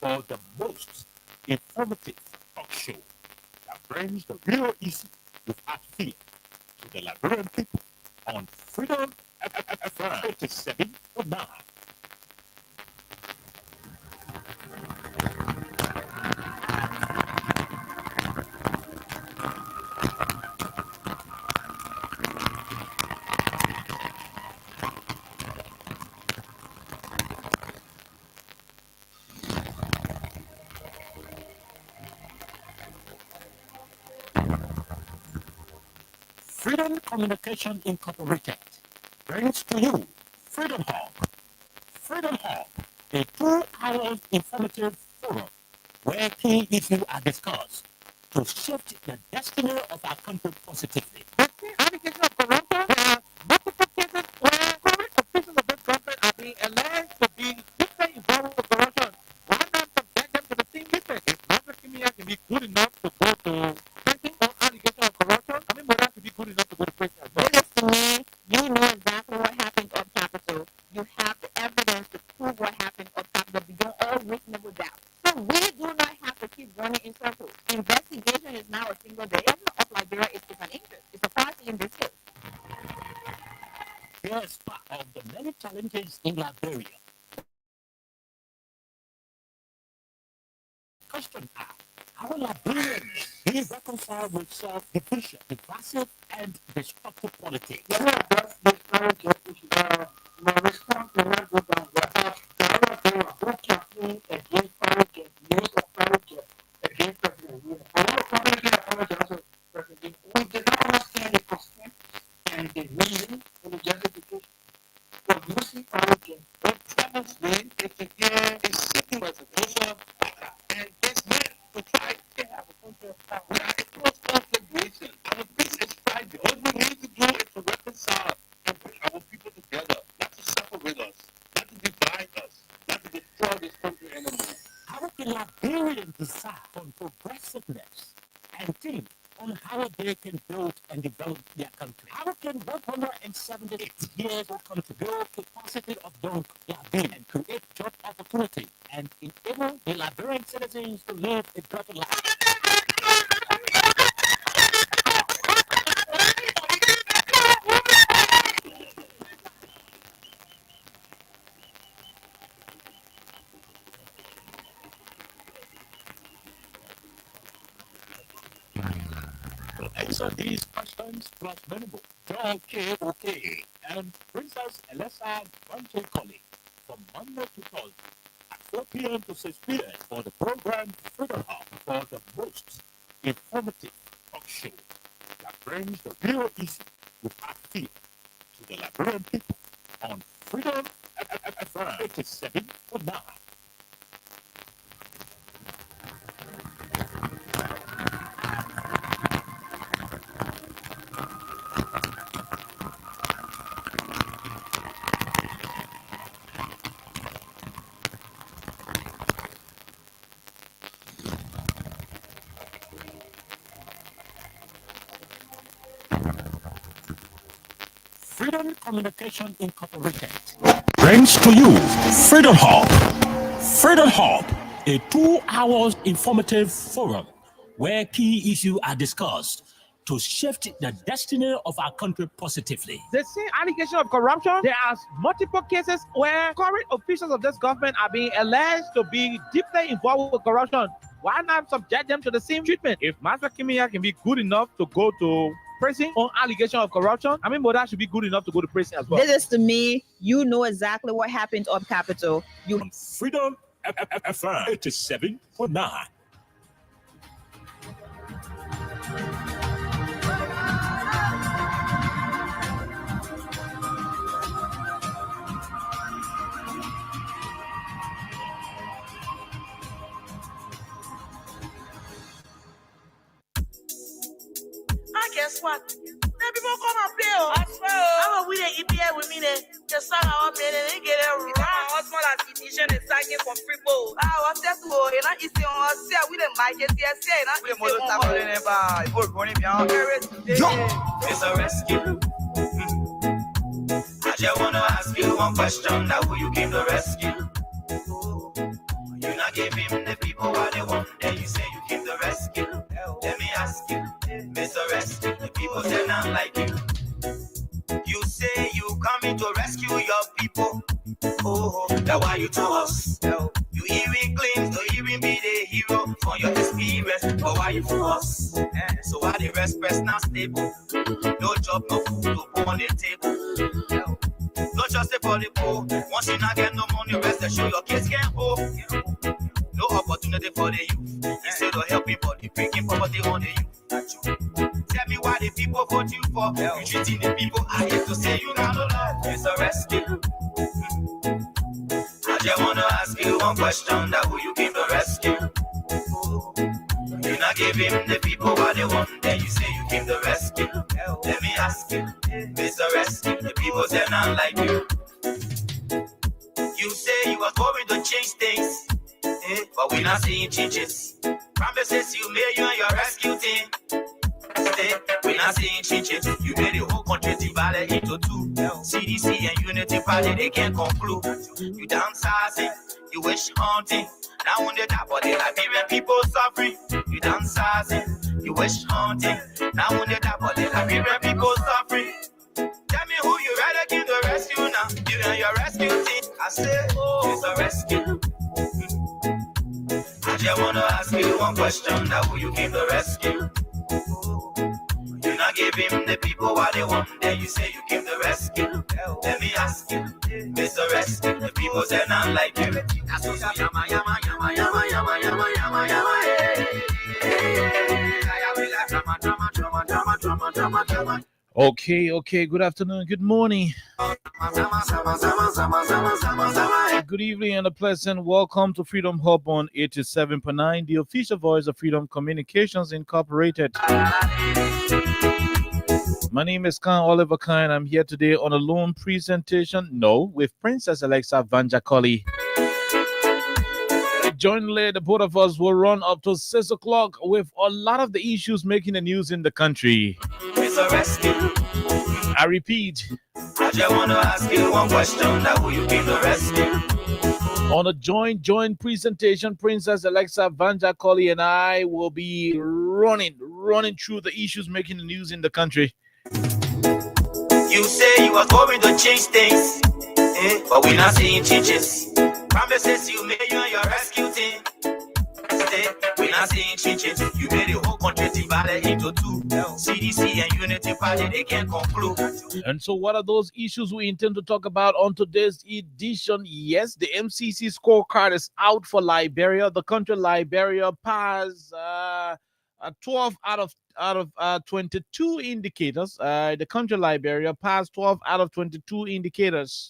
for the most informative talk show that brings the real issue without fear to the Liberian people on Freedom FM 87.9. Freedom Communication Incorporated brings to you Freedom Hub. Freedom Hub, a 2-hour informative forum where key issues are discussed to shift the destiny of our country positively. Allegation of corruption. There are multiple cases where current officials of this government are being alleged to be deeply involved with corruption. Why not subject them to the same treatment? If Martha Kimia can be good enough to go to prison on allegation of corruption, I mean, Moran can be good enough to go to prison as well. Listen to me. You know exactly what happened on Capitol. You have the evidence to prove what happened on Capitol beyond all reasonable doubt. So we do not have to keep running in circles. Investigation is now a single. The government of Liberia is an interest. It's a party in this case. Here's part of the many challenges in Liberia. Question asked, how will Liberians be reconciled with self-division, divisive and destructive politics? How can Liberians decide on progressiveness and think on how they can build and develop their country? How can 178 years old country build capacity of young Liberians and create job opportunity and enable the Liberian citizens to live a better life? To answer these questions plus many more, John K. OK and Princess Alessa Banche Colley from Monday to Thursday at 4 p.m. to 6 p.m. for the program Freedom Hub for the most informative talk show that brings the real issue without fear to the Liberian people on Freedom FM 87.9. Freedom Communication Incorporated brings to you Freedom Hub. Freedom Hub, a 2-hour informative forum where key issues are discussed to shift the destiny of our country positively. The same allegation of corruption. There are multiple cases where current officials of this government are being alleged to be deeply involved with corruption. Why not subject them to the same treatment? If Master Kimia can be good enough to go to prison on allegation of corruption, I mean, Moda should be good enough to go to prison as well. Listen to me. You know exactly what happened on Capitol. You Freedom FM 87.9. Guess what? Then people come and play. Oh, I swear. I'm a winner EPA with me. Just sang our man and they get it right. My husband has edition is singing from people. What's that? You know, it's on us. We didn't buy it. We it's a rescue. I just wanna ask you one question. Now who you came to rescue? You not give him the people what they want. Then you say you keep the rescue. Let me ask you, Mr. Rescue, the people say not like you. You say you coming to rescue your people. Oh, that's why you to us. You even claim to even be the hero for your experience. But why you for us? So why the rest press not stable? No job, no food to put on the table. No just for the poor. Once you not get no money, rest and show your kids can hold. No opportunity for the youth. Instead of helping body, breaking poverty on the youth. Tell me why the people vote you for. You treating the people, I hate to say you got no love. It's a rescue. I just wanna ask you one question, that who you came to rescue. You not give him the people what they want, then you say you came to rescue. Let me ask you, Mr. Rescue, the people say not like you. You say you was going to change things, but we not seeing changes. Promises you made you and your rescue team. Stay, we not seeing changes. You made the whole country divided into two. CDC and Unity Party, they can't conclude. You downsizing, you wish hunting. Now on the top of the Liberian people suffering. You downsizing, you wish hunting. Now on the top of the Liberian people suffering. Tell me who you rather give the rescue now. You and your rescue team. I say, oh, it's a rescue. I just wanna ask you one question, that who you came to rescue. You not give him the people what they want, then you say you came to rescue. Let me ask you, Mr. Rescue, the people say not like you. That's what yama yama yama yama yama yama yama yama. Okay, good afternoon, good morning, good evening, and a pleasant welcome to Freedom Hub on 87.9, the official voice of Freedom Communications Incorporated. My name is Khan Oliver Khan. I'm here today on a lone presentation, with Princess Alexa Vanjakoli. Jointly, the both of us will run up to 6 o'clock with a lot of the issues making the news in the country. I repeat, I just want to ask you one question, that who you came to rescue. On a joint presentation, Princess Alexa Vanjakoli and I will be running through the issues making the news in the country. You say you was going to change things, but we're not seeing changes. Promises you made you and your rescue team. We're not seeing changes. You made the whole country divided into two. CDC and Unity Party, they can't conclude. And so what are those issues we intend to talk about on today's edition? Yes, the MCC scorecard is out for Liberia. The country Liberia passed 12 out of 22 indicators. The country Liberia passed 12 out of 22 indicators.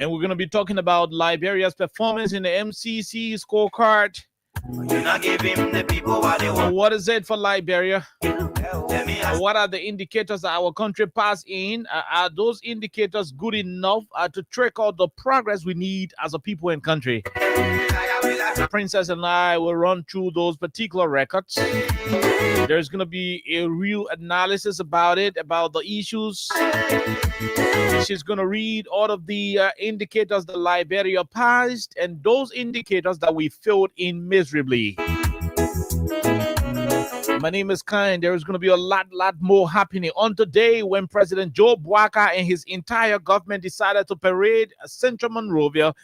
And we're going to be talking about Liberia's performance in the MCC scorecard. You're not giving the people what they want. What is it for Liberia? What are the indicators that our country passed in? Are those indicators good enough to track out the progress we need as a people and country? Princess and I will run through those particular records. There's going to be a real analysis about it, about the issues. She's going to read all of the indicators that Liberia passed and those indicators that we failed in miserably. My name is Khan. There is going to be a lot more happening on today when President Joe Bwaka and his entire government decided to parade Central Monrovia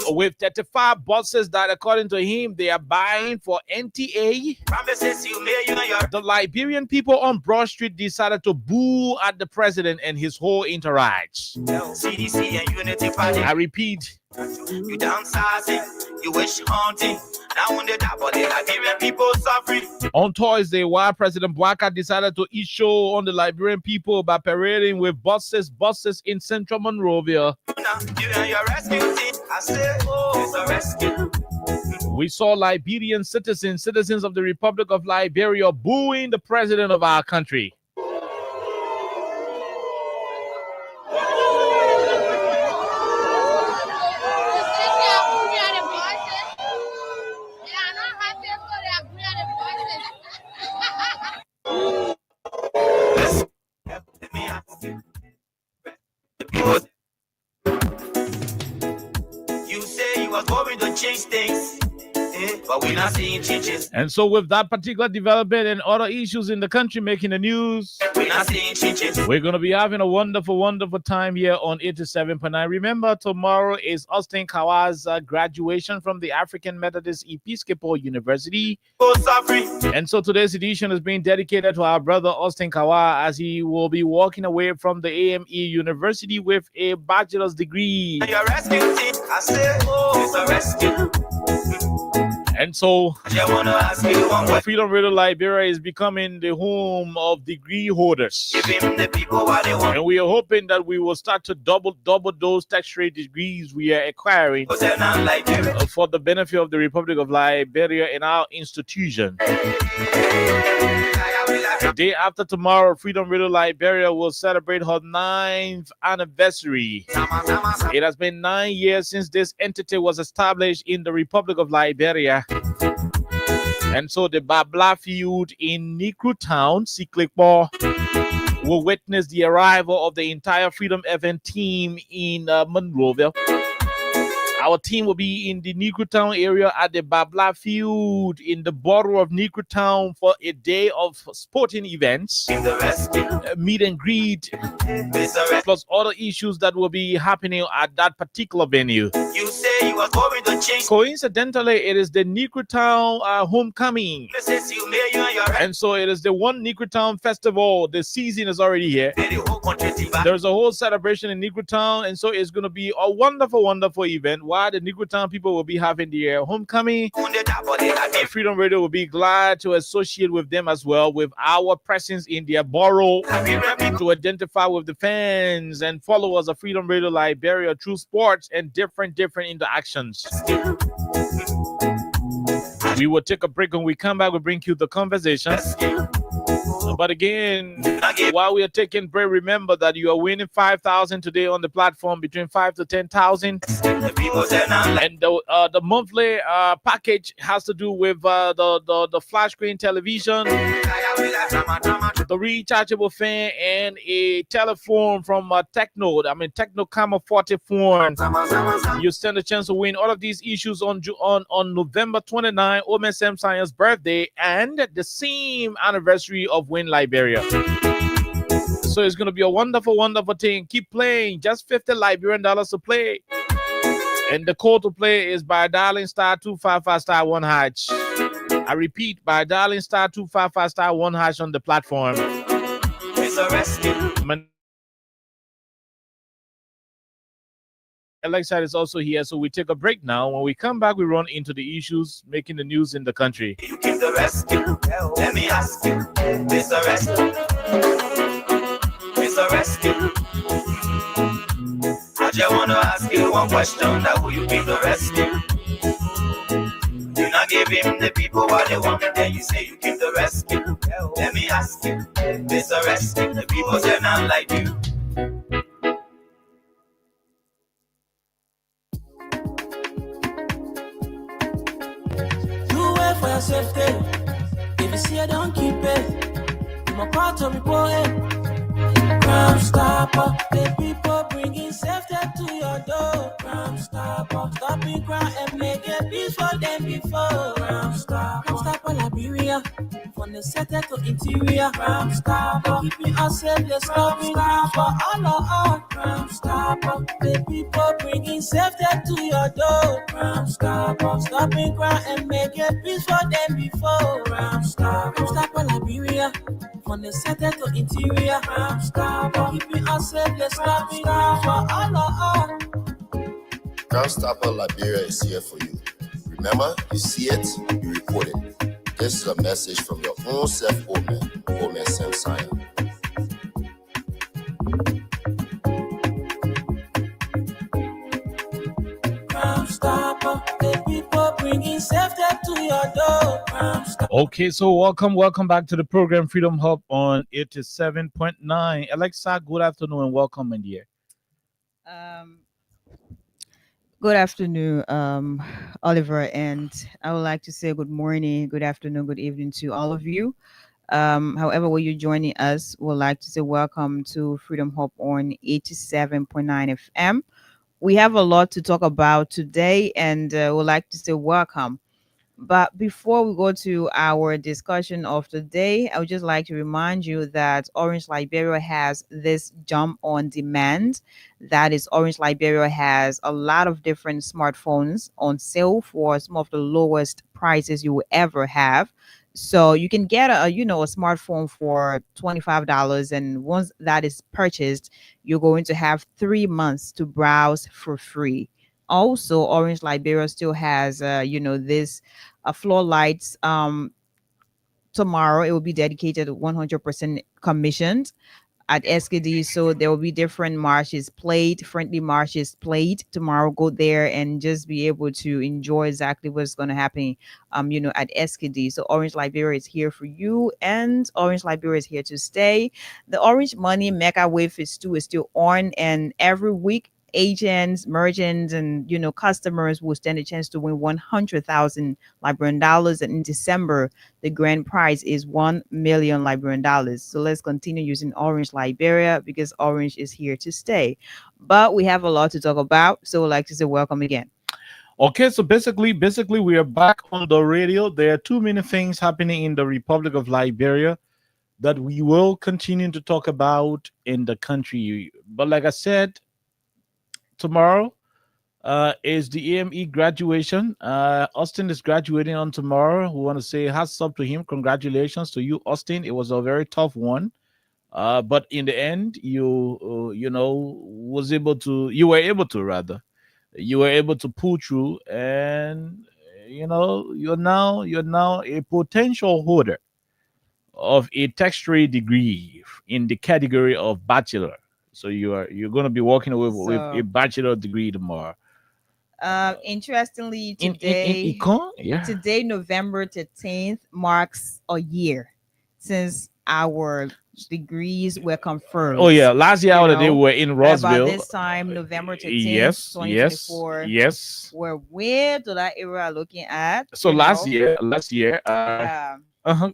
with 35 buses that, according to him, they are buying for NTA. Promises you made you and your... The Liberian people on Broad Street decided to boo at the president and his whole entourage. CDC and Unity Party. I repeat. You downsizing, you wish hunting. Now on the top of the Liberian people suffering. On Thursday, while President Bwaka decided to eat show on the Liberian people by parading with buses in Central Monrovia. You and your rescue team. I say, oh, it's a rescue. We saw Liberian citizens of the Republic of Liberia booing the president of our country. You say you was going to these things, but we're not seeing changes. And so with that particular development and other issues in the country making the news, We're not seeing changes. we're going to be having a wonderful, wonderful time here on 87.9. Remember, tomorrow is Austin Kawa's graduation from the African Methodist Episcopal University. Go suffering. And so today's edition is being dedicated to our brother Austin Kawa as he will be walking away from the AME University with a bachelor's degree. You're rescuing team. I say, oh, it's a rescue. And so I just wanna ask you one question. Freedom Radio Liberia is becoming the home of degree holders. Give him the people what they want. And we are hoping that we will start to double those tax-free degrees we are acquiring Cause they're not like you. for the benefit of the Republic of Liberia and our institution. The day after tomorrow, Freedom Radio Liberia will celebrate her 9th anniversary. It has been 9 years since this entity was established in the Republic of Liberia. And so the Babla field in Nikru Town, Siklikbo, will witness the arrival of the entire Freedom FM team in Monrovia. Our team will be in the Nikru Town area at the Babla field in the borough of Nikru Town for a day of sporting events, Give the rescue. meet and greet, It's a rescue. plus other issues that will be happening at that particular venue. You say you are going to change. Coincidentally, it is the Nikru Town homecoming. Mrs. You may you and your And so it is the one Nikru Town festival. The season is already here. the whole country diva. There's a whole celebration in Nikru Town, and so it's going to be a wonderful, wonderful event. While the Nikru Town people will be having their homecoming, Freedom Radio will be glad to associate with them as well with our presence in their borough to identify with the fans and followers of Freedom Radio Liberia through sports and different interactions. We will take a break. When we come back, we'll bring you the conversation. But again, while we are taking break, remember that you are winning 5,000 today on the platform, between 5 to 10,000. The people say not like And the monthly package has to do with the flash screen television, the rechargeable fan, and a telephone from Techno Camera 40 phone. You stand a chance to win all of these issues on November 29, OMSM Science birthday, and the same anniversary of Win Liberia. So it's going to be a wonderful, wonderful thing. Keep playing. Just $50 Liberian to play. And the code to play is by dialing star 255 star 1 hash. I repeat, by dialing star 255 star 1 hash on the platform. it's a rescue. Alexa is also here, so we take a break now. When we come back, we run into the issues making the news in the country. You give the rescue. Let me ask you. It's a rescue. It's a rescue. I just wanna ask you one question. That will you give the rescue? You not give him the people what they want, then you say you give the rescue. Let me ask you. It's a rescue. The people say not like you. Do it for your safety. If you see I don't keep it, I'm a part of me boy. Crime Stopper, the people bringing safety to your door. Crime Stopper, stopping crime and make it peace for them before. Crime Stopper Liberia, from the center to interior. Crime Stopper, keeping us safe, let's stop crime for all of us. Crime Stopper, the people bringing safety to your door. Crime Stopper, stopping crime and make it peace for them before. Crime Stopper Liberia, from the center to interior. Crime Stopper, keeping us safe, let's stop crime for all of us. Crime Stopper Liberia is here for you. Remember, you see it, you report it. This is a message from your own self, Omen Sam Science. Crime Stopper, the people bringing safety to your door. Crime Stopper. Okay, so welcome back to the program Freedom Hub on 87.9. Alexa, good afternoon and welcome, my dear. Good afternoon, Oliver, and I would like to say good morning, good afternoon, good evening to all of you. However, where you're joining us, would like to say welcome to Freedom Hub on 87.9 FM We have a lot to talk about today, and would like to say welcome. But before we go to our discussion of today, I would just like to remind you that Orange Liberia has this jump on demand. That is, Orange Liberia has a lot of different smartphones on sale for some of the lowest prices you will ever have. So you can get a smartphone for $25, and once that is purchased, you're going to have 3 months to browse for free. Also, Orange Liberia still has this floor lights. Tomorrow it will be dedicated 100% commissioned at SKD. So there will be different marches played, friendly marches played tomorrow. Go there and just be able to enjoy exactly what's going to happen, at SKD. So Orange Liberia is here for you, and Orange Liberia is here to stay. The Orange Money Mega Wave is still on, and every week agents, merchants, and customers will stand a chance to win 100,000 Liberian dollars. And in December, the grand prize is 1 million Liberian dollars. So let's continue using Orange Liberia because Orange is here to stay. But we have a lot to talk about. So I'd like to say welcome again. Okay, so basically, we are back on the radio. There are too many things happening in the Republic of Liberia that we will continue to talk about in the country. But like I said, tomorrow is the AME graduation. Austin is graduating on tomorrow. We want to say hats up to him. Congratulations to you, Austin. It was a very tough one. But in the end, you were able to rather, you were able to pull through, and you're now a potential holder of a tertiary degree in the category of bachelor. So you're going to be walking away with a So, bachelor degree tomorrow. interestingly, In econ, yeah. today, November 13th, marks a year since our degrees were confirmed. Oh yeah, last year they were in About Roseville. this time, November 13th, Yes, 2024, yes. we're way to that era looking at. So last year, Yeah.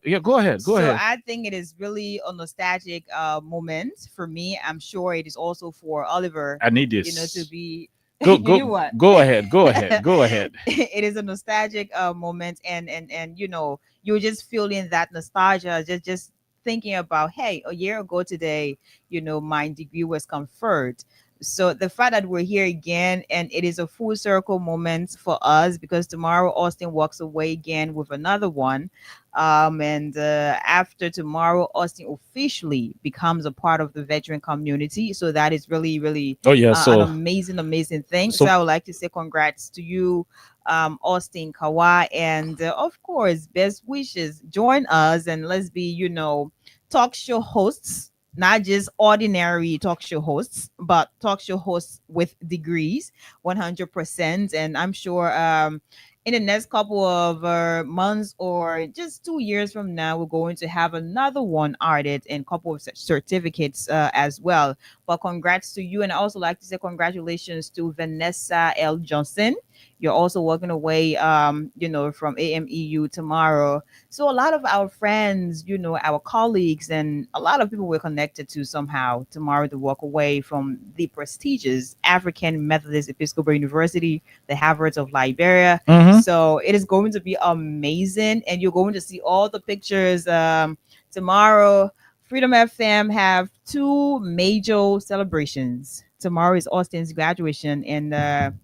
yeah. Go ahead, go So ahead. I think it is really a nostalgic moment for me. I'm sure it is also for Oliver, I need to this. be Go, you go, know what? go ahead, go ahead, go ahead. It is a nostalgic moment, and you're just feeling that nostalgia, just thinking about, hey, a year ago today, my degree was conferred. So the fact that we're here again, and it is a full circle moment for us, because tomorrow Austin walks away again with another one. And after tomorrow, Austin officially becomes a part of the veteran community. So that is really, really Oh yeah, an amazing thing. So I would like to say congrats to you, Austin Kawa, and of course, best wishes. Join us and let's be, talk show hosts, not just ordinary talk show hosts, but talk show hosts with degrees, 100%. And I'm sure in the next couple of months or just 2 years from now, we're going to have another one added and couple of certificates as well. But congrats to you. And I also like to say congratulations to Vanessa L. Johnson. You're also walking away, from AMEU tomorrow. So a lot of our friends, our colleagues, and a lot of people we're connected to somehow tomorrow to walk away from the prestigious African Methodist Episcopal University, the Harvards of Liberia. Mhm. So it is going to be amazing, and you're going to see all the pictures tomorrow. Freedom FM have two major celebrations. Tomorrow is Austin's graduation, and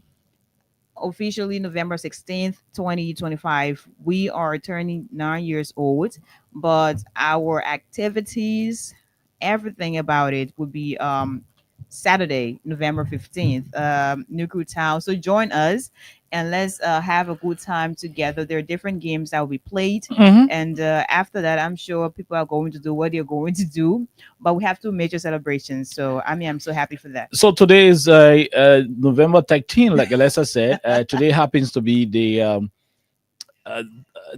officially November 16th, 2025. We are turning 9 years old, but our activities, everything about it would be Saturday, November 15th, Nuku Town. So join us and let's have a good time together. There are different games that will be played. Mhm. And after that, I'm sure people are going to do what they're going to do. But we have two major celebrations. So, I'm so happy for that. So today is November 13, like Alessa said. Today happens to be the uh,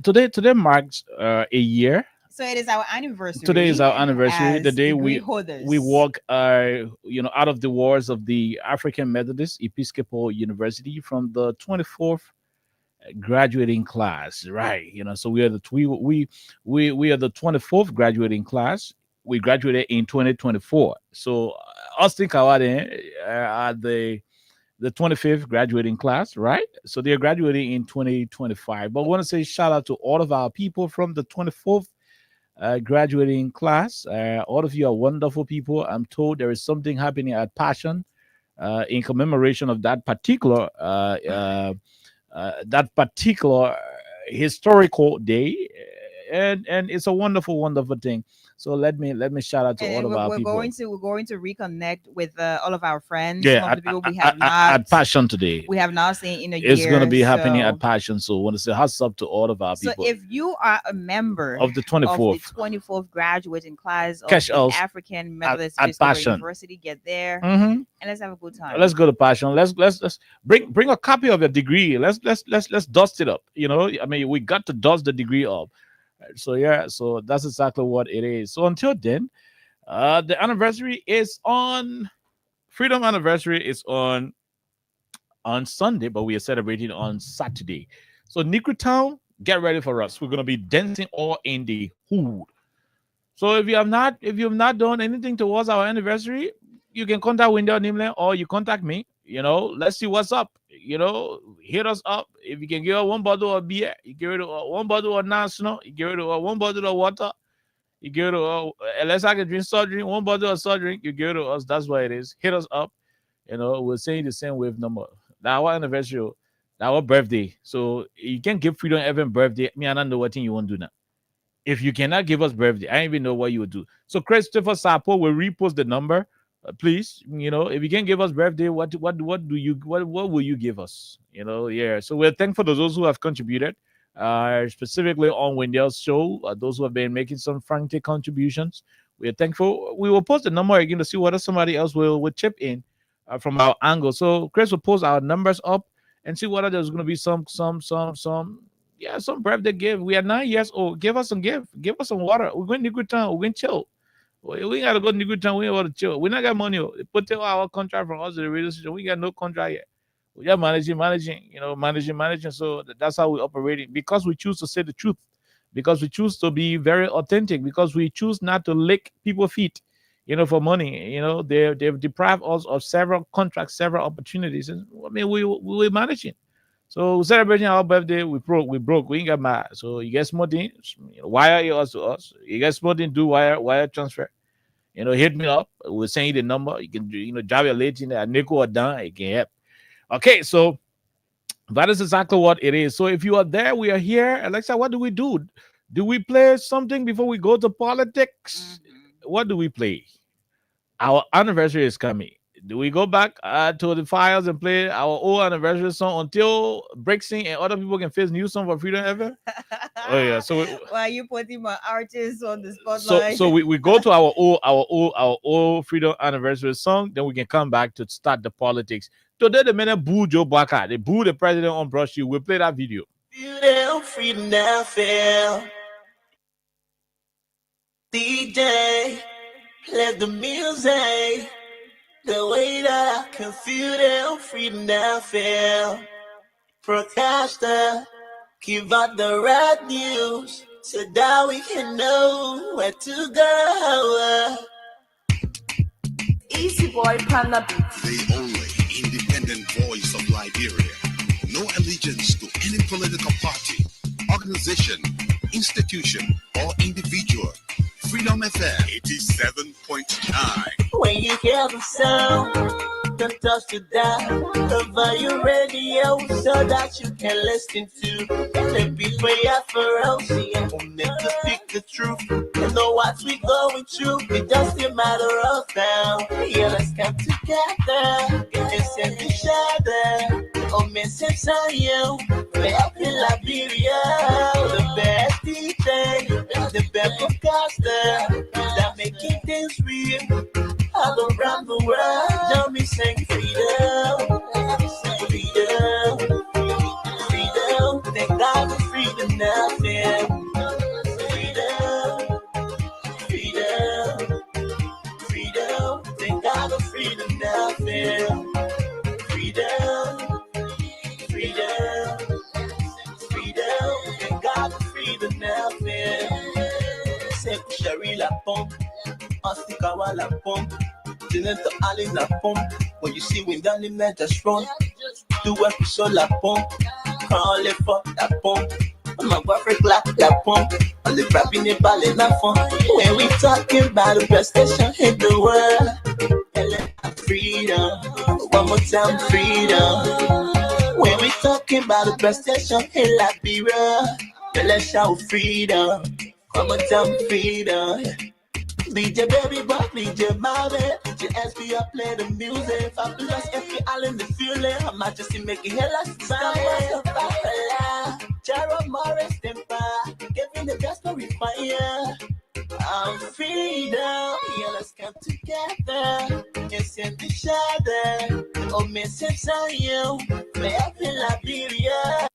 today marks a year. So it is our anniversary. Today is our anniversary. The as day degree we holders. walk out of the walls of the African Methodist Episcopal University from the 24th graduating class, right? So we are we are the 24th graduating class. We graduated in 2024. So Austin Kawade at the the 25th graduating class, right? So they're graduating in 2025. But I want to say shout out to all of our people from the 24th graduating class. All of you are wonderful people. I'm told there is something happening at Passion in commemoration of that particular historical day, and it's a wonderful thing. So let me shout out to all of our people. We're going to reconnect with all of our friends. Yeah, some of the people we have not at Passion today. We have not seen in a It's year. going to be happening so- at Passion. So I want to say hats up to all of our So people if you are a member of the 24th. 24th graduating class of Catch the us African Methodist at Episcopal Passion. University, get there Mhm. and let's have a good time. Let's go to Passion. Let's bring a copy of your degree. Let's dust it up. You know, I mean, we got to dust the degree up. So yeah, so that's exactly what it is. So until then, the anniversary is on Freedom Anniversary is on Sunday, but we are celebrating on Saturday. So Negro Town, get ready for us. We're gonna be dancing all in the hood. So if you have not done anything towards our anniversary, you can contact Wendell Nimle or you contact me. You know, let's see what's up. You know, hit us up. If you can give us one bottle of beer, you give it one bottle of national, you give it one bottle of water, you give it unless I can drink soft drink, one bottle of soft drink, you give it to us. That's what it is. Hit us up. You know, we're saying the same wave number. That's our anniversary, that's our birthday. So you can't give Freedom Evan birthday. Me, I don't know what thing you want to do now. If you cannot give us birthday, I don't even know what you would do. So Christopher Sapo will repost the number. Please, you know, if you can give us birthday, what will you give us? You know, yeah. So we're thankful to those who have contributed, specifically on Wendell's show. Those who have been making some frantic contributions. We're thankful. We will post the number again to see whether somebody else will chip in from our angle. So Chris will post our numbers up and see whether there's going to be some birthday gift. We are 9 years old. Give us some gift. Give us some water. We're going to good time. We're going to chill. We gotta go to good time. We got to chill. We not got money. They put our contract from us to the radio station. We got no contract yet. We are managing. You know, managing. So that's how we operating. Because we choose to say the truth. Because we choose to be very authentic. Because we choose not to lick people's feet. You know, for money. You know, they've deprived us of several contracts, several opportunities. And I mean, we're managing. So celebrating our birthday, we broke. We ain't got mad. So you get small things, wire yours to us. You get small things, do wire transfer. You know, hit me up. We'll send you the number. You can, drop your late in there, nickel or down. It can help. Okay, so that is exactly what it is. So if you are there, we are here. Alexa, what do we do? Do we play something before we go to politics? What do we play? Our anniversary is coming. Do we go back to the files and play our old anniversary song until Brixing and other people can face new song for Freedom Ever? Oh yeah. So why are you putting my artists on the spotlight? So we go to our old Freedom Anniversary song, then we can come back to start the politics. Today the men boo Joe Baka, they boo the president on Brush You. We'll play that video. Freedom now feel. DJ, play the music. The way that I can feel the freedom now feel. Broadcaster, give out the right news so that we can know where to go. Easy boy, Panda Beats. The only independent voice of Liberia. No allegiance to any political party, organization, institution, or individual. Freedom FM 87.9. When you hear the sound, don't touch the dial. Cover your radio so that you can listen to the people for us. Who need to speak the truth. You know what we going through. It just a matter of time. Yeah, let's come together and send each other. Oh, message on you. We're up in Liberia. The best DJ, the best podcaster that making things real. All around the world, don't be saying freedom, freedom, freedom. Thank God for freedom now, man. Freedom, freedom, freedom. Thank God for freedom now, man. Freedom, freedom, freedom. Thank God for freedom now, man. C'est Sherry la pompe. Astika wa la pompe, Jeanette Ali la pompe, When you see we done in that, just run. Do what we saw la pompe. All les fois la pompe. My boyfriend clap la pompe. All the rapping in ballet la fun. When we talking about the best station in the world. Freedom. One more time, freedom. When we talking about the best station in Liberia. Let's shout freedom. One more time, freedom. DJ baby boy, DJ mommy, DJ SB up play the music. Fabulous if you all in the feeling. I might just make it hell as fire. Jaro Morris Tempa, giving the gospel fire. I'm freedom, yeah, let's come together. Yes, in the shadow. Oh, message on you. Play up in Liberia.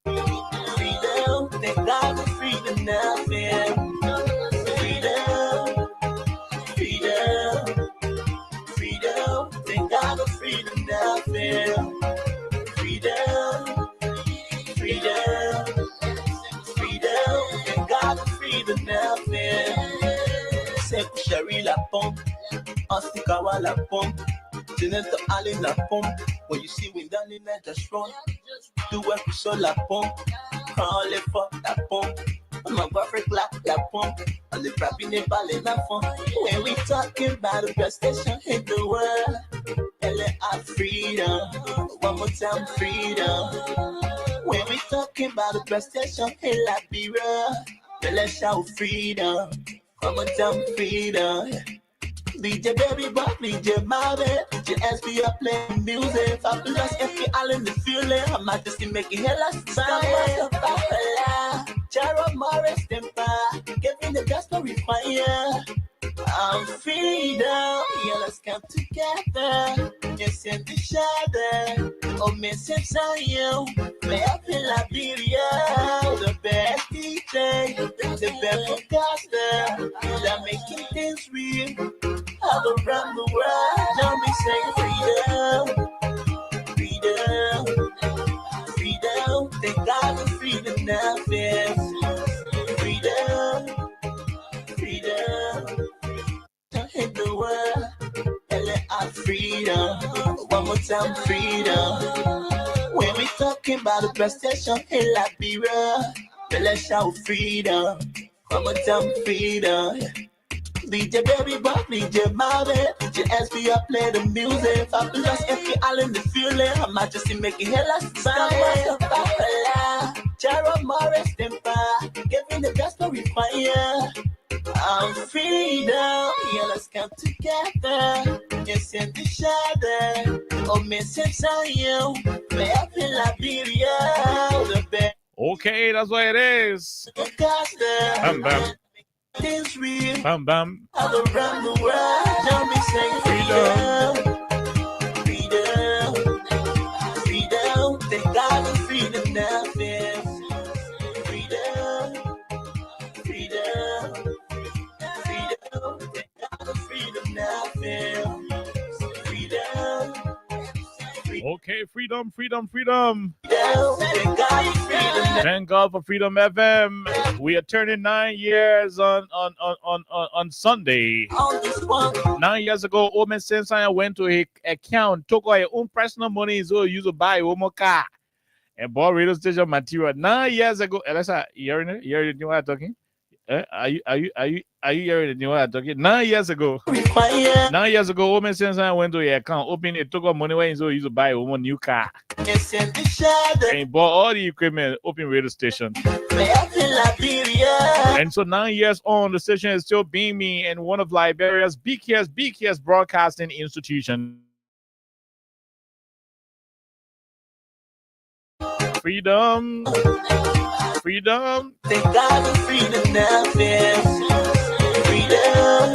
Freedom, they got the freedom now, man. Freedom now, fam. Freedom, freedom, freedom. And God the freedom now, fam. C'est chérie la pompe, Ostikawa la pompe, Jeanette Ali la pompe. When you see we done in that, just run. Do what we saw la pompe, all les fois la pompe. My boyfriend clap la pompe, all the rapping in ballet la fun. When we talking about the best station in the world. LA freedom, one more time freedom. When we talking about the best station in Liberia, let's shout freedom, one more time freedom. DJ baby boy, DJ mommy, DJ SB up playing music. Fabulous if you all in the feeling. I might just make it hell as fire. Jaro Morris Tempa, giving the gospel fire. I'm freedom, yeah, let's come together. Yes, in the shadow. Oh, message on you. Play up in Liberia. The best DJ, the best podcaster. They're making things real. All around the world. Don't be saying freedom. Freedom. Freedom. They got the freedom now, fam. Freedom. Freedom. In the world, LA freedom. One more time, freedom. When we talking about the best station in Liberia, let's shout freedom. One more time, freedom. DJ baby boy, DJ mommy, DJ SB up play the music. Fabulous if you all in the feeling. I might just make it hell as fire. Jaro Morris Tempa, giving the gospel fire. I'm freedom, yeah, let's come together. Yes, in the shadow. Oh, message on you. Play up in Liberia. The best. Okay, that's what it is. Bam, bam. Things real. Bam, bam. All around the world. Don't be saying freedom. Freedom. Freedom. They got the freedom now, fam. Freedom. Freedom. Freedom now, fam. Freedom. Okay, freedom, freedom, freedom. Freedom. Thank God for Freedom FM. We are turning 9 years on Sunday. 9 years ago, Omen Sensei went to his account, took out his own personal money, so he used to buy a home car and bought radio station material. 9 years ago, Alexa, you hearing what I'm talking? Are you hearing what I'm talking? 9 years ago. 9 years ago, Woman Sensei went to your account, opened it, took out money where he used to buy a woman new car. And he bought all the equipment, open radio station. And so 9 years on, the station is still being me and one of Liberia's BKS broadcasting institution. Freedom. Freedom. They got the freedom now, fam. Freedom.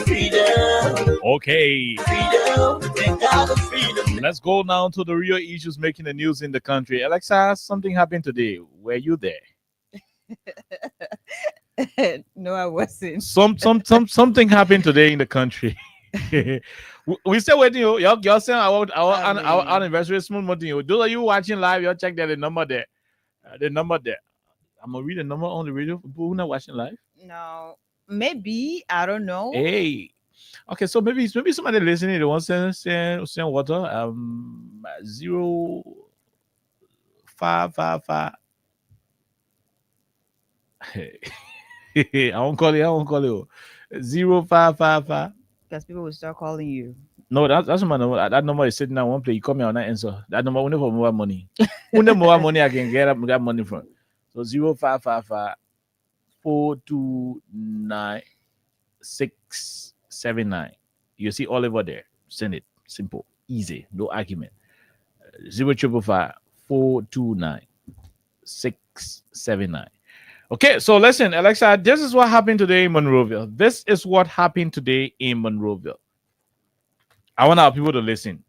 Freedom. Okay. Freedom. They got the freedom. Let's go now to the real issues making the news in the country. Alexa, something happened today. Were you there? No, I wasn't. Something happened today in the country. We still waiting. Y'all saying our anniversary smooth money. Those of you watching live, y'all check that the number there. The number there. I'm gonna read the number on the radio for people who not watching live. No, maybe I don't know. Hey, Okay, so maybe somebody listening they want to send water. 0555. I won't call it. I won't call it. 0555. Because people will start calling you. No, that's my number. That number is sitting down one place. You call me on that answer. That number only for more money. Only more money I can get money from. So 0555 429 679. You see all over there. Send it. Simple. Easy. No argument. 0555 429 679. Okay, so listen, Alexa, this is what happened today in Monrovia. This is what happened today in Monrovia. I want our people to listen.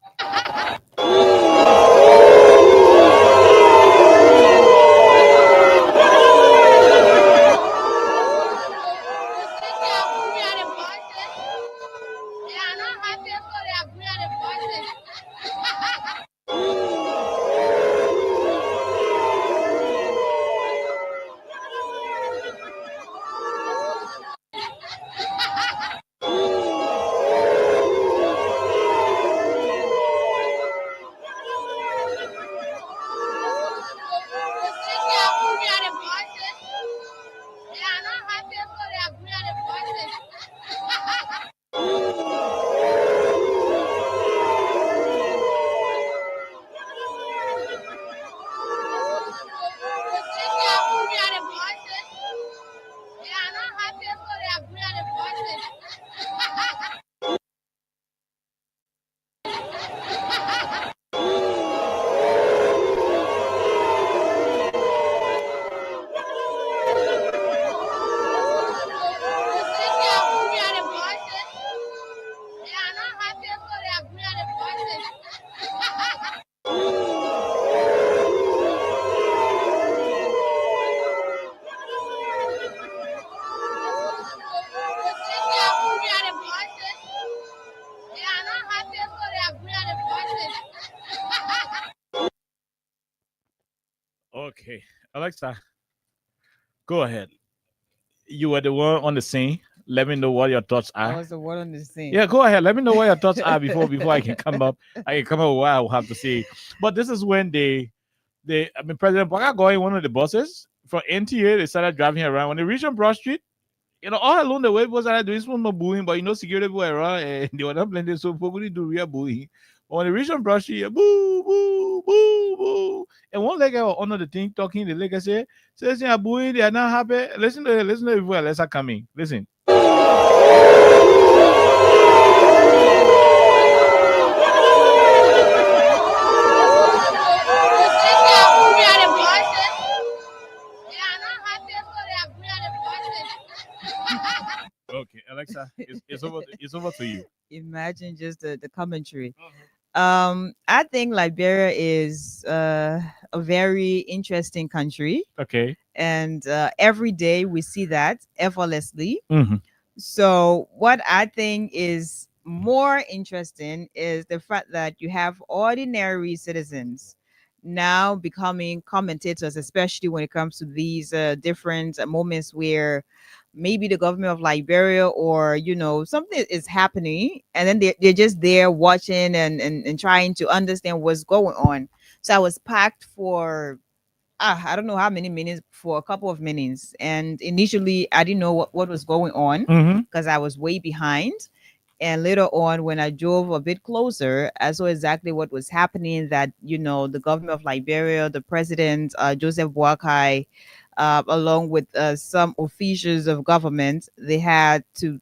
Okay, Alexa, go ahead. You were the one on the scene. Let me know what your thoughts I are. was the one on the scene. Yeah, go ahead. Let me know what your thoughts are before I can come up. I can come up with what I will have to say. But this is when President Baka got in one of the buses from NTA. They started driving around. When they reached on Broad Street, all along the way, people started doing some no booing, but security people around and they were not playing this, so people didn't do real booing. But when they reached on Broad Street, boo, boo, boo, boo. And one leg was under the thing talking, the leg says, they are booing, they are not happy. Listen to before Alexa coming. Listen. Okay, Alexa, it's over to you. Imagine just the commentary. I think Liberia is a very interesting country, Okay. and every day we see that effortlessly. Mhm. So what I think is more interesting is the fact that you have ordinary citizens now becoming commentators, especially when it comes to these different moments where maybe the government of Liberia or something is happening, and then they're just there watching and trying to understand what's going on. So I was packed for I don't know how many minutes, for a couple of minutes. And initially, I didn't know what was going on Mhm. because I was way behind. And later on, when I drove a bit closer, I saw exactly what was happening. That the government of Liberia, the president Joseph Boakai, along with some officials of government, they had to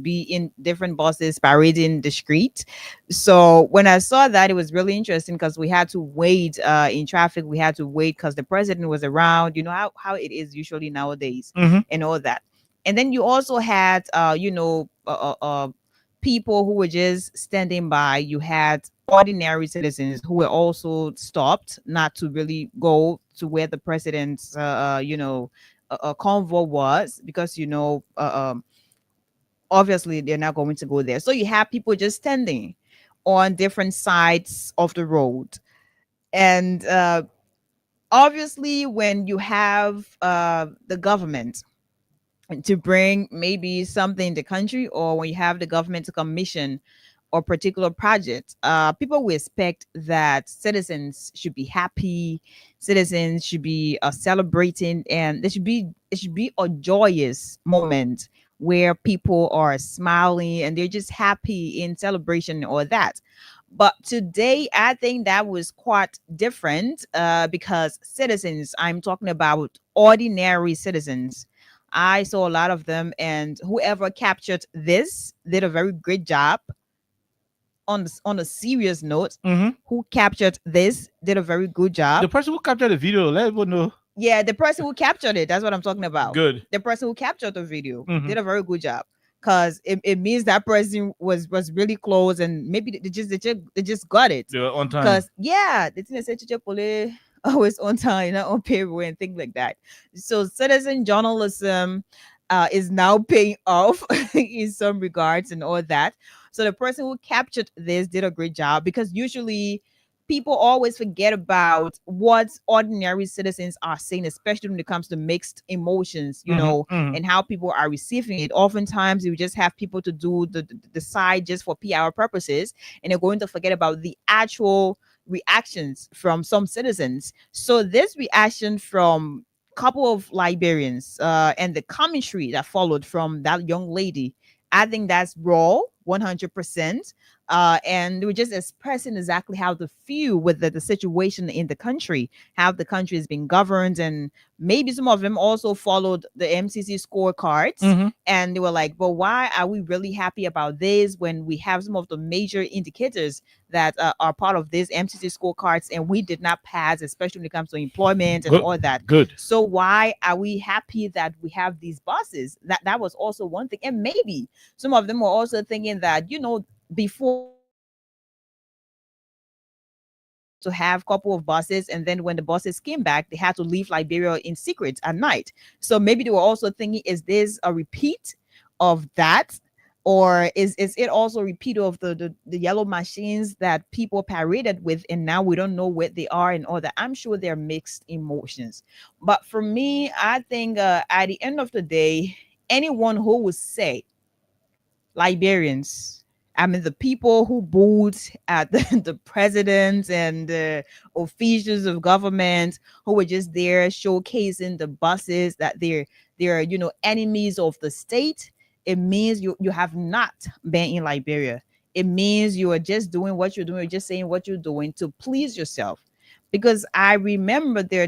be in different buses parading the street. So when I saw that, it was really interesting because we had to wait in traffic. We had to wait because the president was around. You know how it is usually nowadays, Mhm. and all that. And then you also had people who were just standing by. You had ordinary citizens who were also stopped not to really go to where the president's convoy was, because obviously they're not going to go there. So you have people just standing on different sides of the road. And obviously when you have the government to bring maybe something in the country, or when you have the government to commission or particular project, people will expect that citizens should be happy, citizens should be celebrating, and it should be a joyous moment where people are smiling and they're just happy in celebration or that. But today, I think that was quite different because citizens, I'm talking about ordinary citizens. I saw a lot of them, and whoever captured this did a very great job. On a serious note, Mhm. who captured this did a very good job. The person who captured the video, let everyone know. Yeah, the person who captured it, that's what I'm talking about. Good. The person who captured the video Mhm. did a very good job, because it means that person was really close, and maybe they just got it. They were on time. Because yeah, the thing is Pole always on time, not on payroll and things like that. So citizen journalism is now paying off in some regards and all that. So the person who captured this did a great job, because usually people always forget about what ordinary citizens are saying, especially when it comes to mixed emotions, you Mhm, know, mhm. and how people are receiving it. Oftentimes, you just have people to do the side just for PR purposes, and they're going to forget about the actual reactions from some citizens. So this reaction from couple of Liberians and the commentary that followed from that young lady, I think that's raw, 100%. And they were just expressing exactly how they feel with the situation in the country, how the country is being governed, and maybe some of them also followed the MCC scorecards, Mhm. and they were like, but why are we really happy about this when we have some of the major indicators that are part of this MCC scorecards, and we did not pass, especially when it comes to employment and Good. all that. Good. So why are we happy that we have these bosses? That was also one thing. And maybe some of them were also thinking that, you know, before to have couple of buses, and then when the buses came back, they had to leave Liberia in secret at night. So maybe they were also thinking, is this a repeat of that, or is it also a repeat of the yellow machines that people paraded with, and now we don't know where they are and all that? I'm sure they're mixed emotions. But for me, I think at the end of the day, anyone who would say Liberians, I mean, the people who booed at the presidents and officials of government who were just there showcasing the buses that they're you know, enemies of the state. It means you have not been in Liberia. It means you are just doing what you're doing. You're just saying what you're doing to please yourself. Because I remember there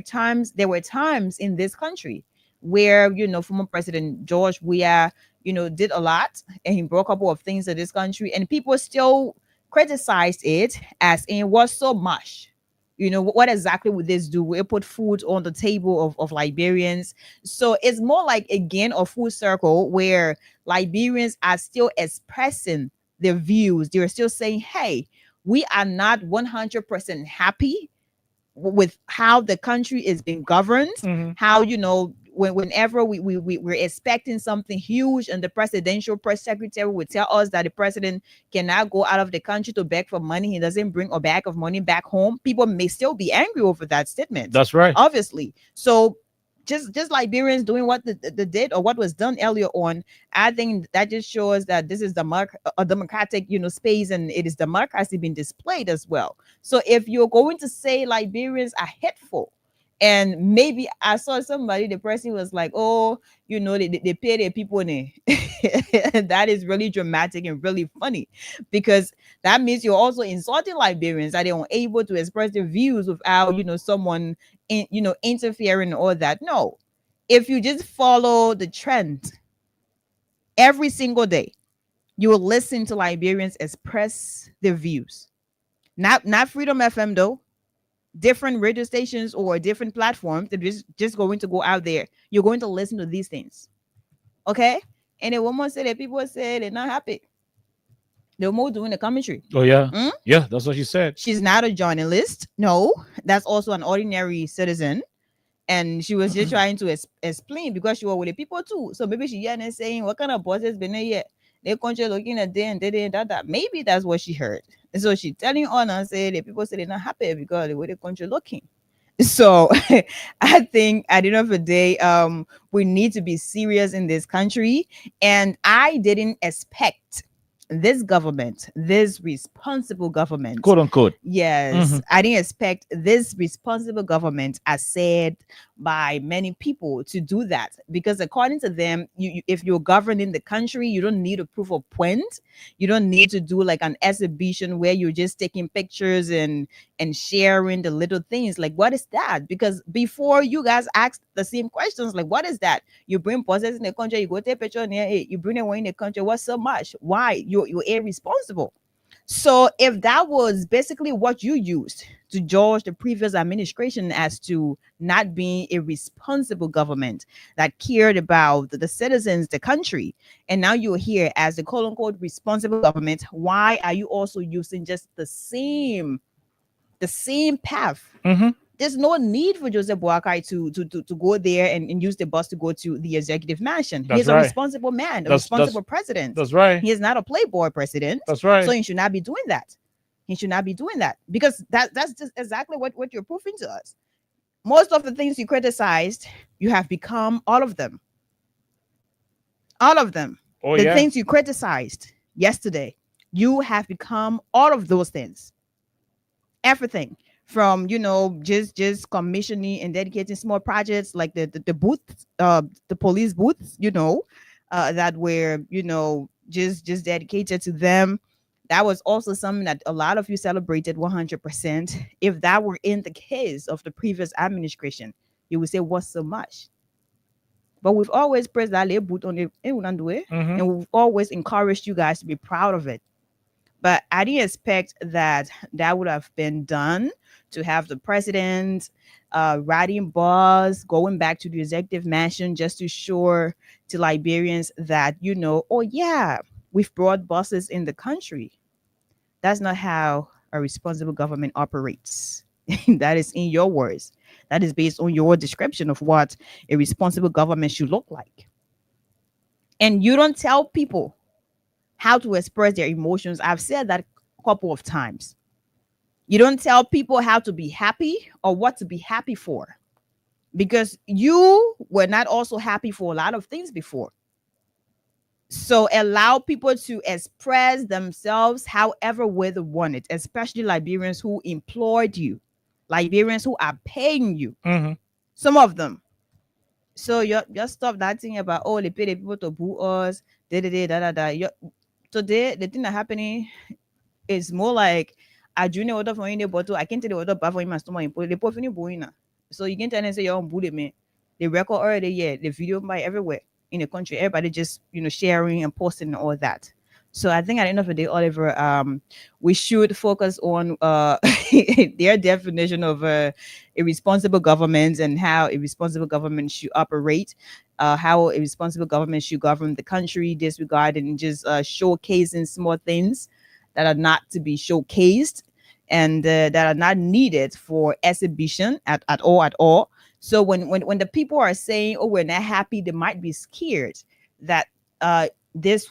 were times in this country where, you know, former President George Weah, you know, did a lot, and he brought a couple of things to this country, and people still criticized it as in what's so much. You know, what exactly would this do? Will it put food on the table of Liberians? So it's more like, again, a full circle where Liberians are still expressing their views. They're still saying, hey, we are not 100% happy with how the country is being governed, Mhm. how, you know, whenever we're expecting something huge, and the presidential press secretary would tell us that the president cannot go out of the country to beg for money, he doesn't bring a bag of money back home, people may still be angry over that statement. That's right. Obviously. So just Liberians doing what the did, or what was done earlier on, I think that just shows that this is a democratic, you know, space, and it is democracy being displayed as well. So if you're going to say Liberians are hateful, and maybe I saw somebody, the person was like, oh, you know, they pay their people ne. That is really dramatic and really funny, because that means you're also insulting Liberians, that they're unable to express their views without, you know, someone you know, interfering or that. No, if you just follow the trend every single day, you will listen to Liberians express their views. Not Freedom FM though, different radio stations or different platforms. They're just going to go out there. You're going to listen to these things. Okay? And a woman said that people say they're not happy. They're more doing the commentary. Oh yeah. Hmm? Yeah, that's what she said. She's not a journalist. No, that's also an ordinary citizen. And she was just trying to explain, because she was with the people too. So maybe she and saying, what kind of bosses been here? They country looking at them, that. Maybe that's what she heard. And so she telling on and say the people say they're not happy because the way the country looking. So I think at the end of the day, we need to be serious in this country. And I didn't expect this government, this responsible government, quote unquote. yes, Mhm. I didn't expect this responsible government, as said by many people, to do that. Because according to them, if you're governing the country, you don't need a proof of point. You don't need to do like an exhibition where you're just taking pictures and sharing the little things. Like, what is that? Because before, you guys asked the same questions, like, what is that? You bring buses in the country, you go take a picture near it, you bring it away in the country. What's so much? Why? You're irresponsible. So if that was basically what you used to judge the previous administration as to not being a responsible government that cared about the citizens, the country, and now you're here as the quote unquote responsible government, why are you also using just the same path? Mhm. There's no need for Joseph Boakai to go there and use the bus to go to the executive mansion. That's He's right. a responsible man, a That's- responsible president. That's right. He is not a playboy president. That's right. So he should not be doing that. He should not be doing that, because that's just exactly what you're proving to us. Most of the things you criticized, you have become all of them. All of them. Oh The yeah. things you criticized yesterday, you have become all of those things. Everything from just commissioning and dedicating small projects like the booths, the police booths, that were just dedicated to them. That was also something that a lot of you celebrated 100%. If that were in the case of the previous administration, you would say, what's so much? But we've always praised that boot on the Mhm. and we've always encouraged you guys to be proud of it. But I didn't expect that would have been done, to have the president riding bus, going back to the executive mansion just to show to Liberians that, oh yeah, we've brought buses in the country. That's not how a responsible government operates. That is in your words. That is based on your description of what a responsible government should look like. And you don't tell people how to express their emotions. I've said that a couple of times. You don't tell people how to be happy or what to be happy for, because you were not also happy for a lot of things before. So allow people to express themselves however way they want it, especially Liberians who employed you, Liberians who are paying you, Mhm. some of them. So you just stop that thing about, oh, they pay the people to boo us, Today, the thing that happening is more like a junior order for in the bottle. I can't tell the order bad for him as tomorrow. The poor booing. So you can tell them say you're on bully me. The record already, yeah, the video by everywhere in the country. Everybody just sharing and posting and all that. So I think at the end of the day, Oliver, we should focus on their definition of a responsible government and how a responsible government should operate, how a responsible government should govern the country, disregarding just showcasing small things that are not to be showcased and that are not needed for exhibition at all. So when the people are saying, oh, we're not happy, they might be scared that this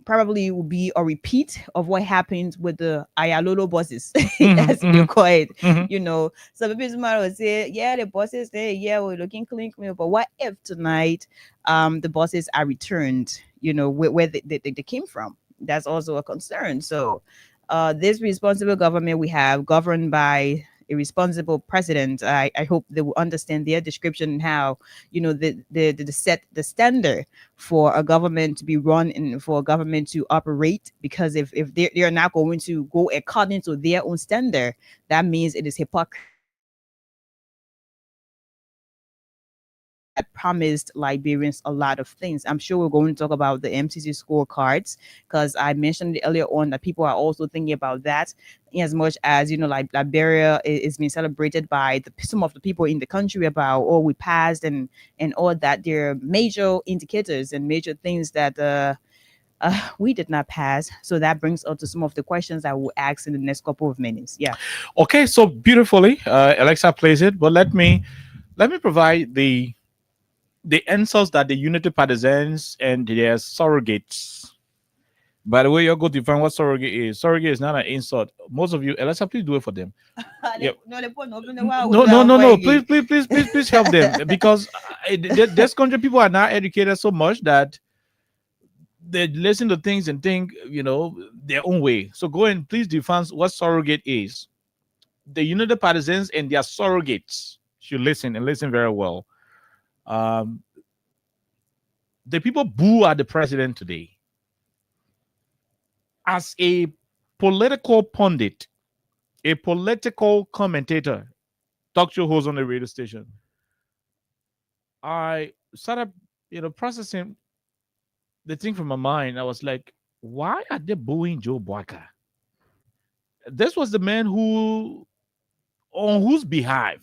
probably will be a repeat of what happened with the Ayalolo buses, as you call it. Mhm. Some people will say, yeah, the buses, we're looking clean, but what if tonight the buses are returned, where they came from? That's also a concern. So this responsible government we have, governed by a responsible president, I hope they will understand their description and how the set the standard for a government to be run and for a government to operate. Because if they're not going to go according to their own standard, that means it is hypocrisy. That promised Liberians a lot of things. I'm sure we're going to talk about the MCC scorecards, because I mentioned earlier on that people are also thinking about that. In as much as like Liberia is being celebrated by some of the people in the country about, oh, we passed and all that. There are major indicators and major things that we did not pass. So that brings up to some of the questions I will ask in the next couple of minutes. Yeah. Okay, so beautifully, Alexa plays it, but let me provide the answers that the unity partisans and their surrogates By the way, you're going to define what surrogate is. Surrogate is not an insult. Most of you, Alexa, please do it for them. Yep. No. Please help them because this country people are not educated so much that they listen to things and think, their own way. So go and please define what surrogate is. The United Partisans and their surrogates should listen and listen very well. The people boo at the president today. As a political pundit, a political commentator, talk show host on the radio station, I started, processing the thing from my mind. I was like, why are they booing Joe Boyka? This was the man on whose behalf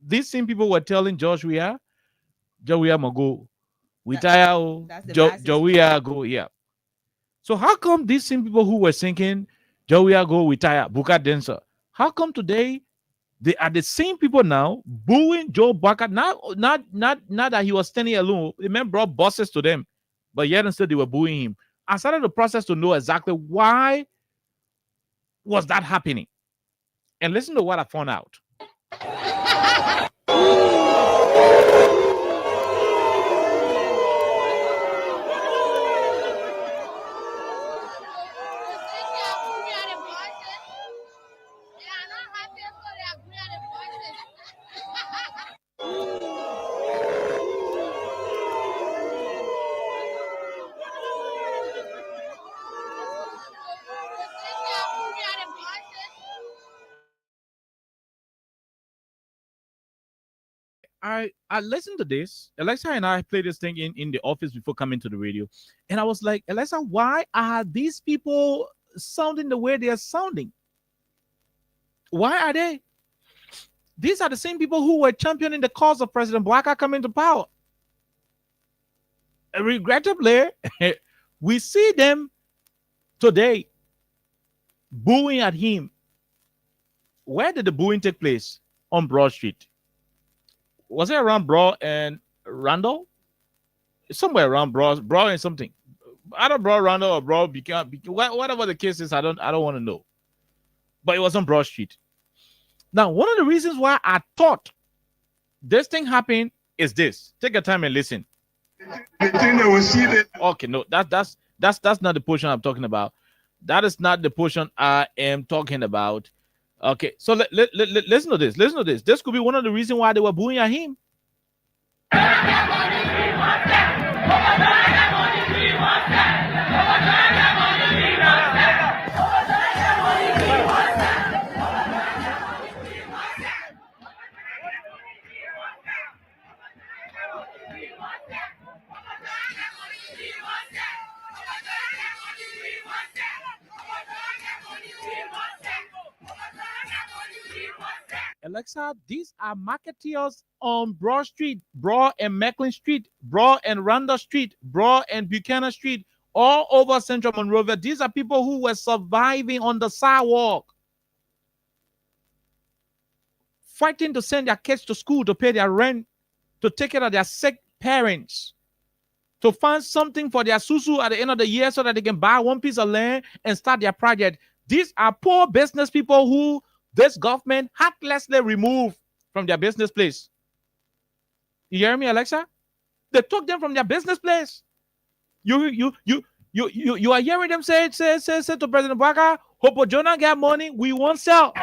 these same people were telling Joe Weah Mago, retire, Joe Weah go, yeah. So how come these same people who were thinking Joe Weah go retire, Buka Denser, how come today they are the same people now booing Joe Boyka? Not that he was standing alone. The man brought bosses to them, but yet instead they were booing him. I started the process to know exactly why was that happening. And listen to what I found out. I listened to this. Alexa and I played this thing in the office before coming to the radio. And I was like, Alexa, why are these people sounding the way they are sounding? Why are they? These are the same people who were championing the cause of President Boyka coming to power. Regrettably, we see them today booing at him. Where did the booing take place? On Broad Street. Was it around Broad and Randall? Somewhere around Broad and something. Either Broad Randall or Broad whatever the case is, I don't want to know. But it was on Broad Street. Now, one of the reasons why I thought this thing happened is this. Take your time and listen. Okay, no, that's not the portion I'm talking about. That is not the portion I am talking about. Okay, so listen to this. Listen to this. This could be one of the reasons why they were booing at him. Alexa, these are marketeers on Broad Street, Broad and Macklin Street, Broad and Randall Street, Broad and Buchanan Street, all over Central Monrovia. These are people who were surviving on the sidewalk, fighting to send their kids to school, to pay their rent, to take care of their sick parents, to find something for their susu at the end of the year so that they can buy one piece of land and start their project. These are poor business people who this government heartlessly removed from their business place. You hear me, Alexa? They took them from their business place. You are hearing them say to President Boyka, Hopo Jonah get money, we won't sell.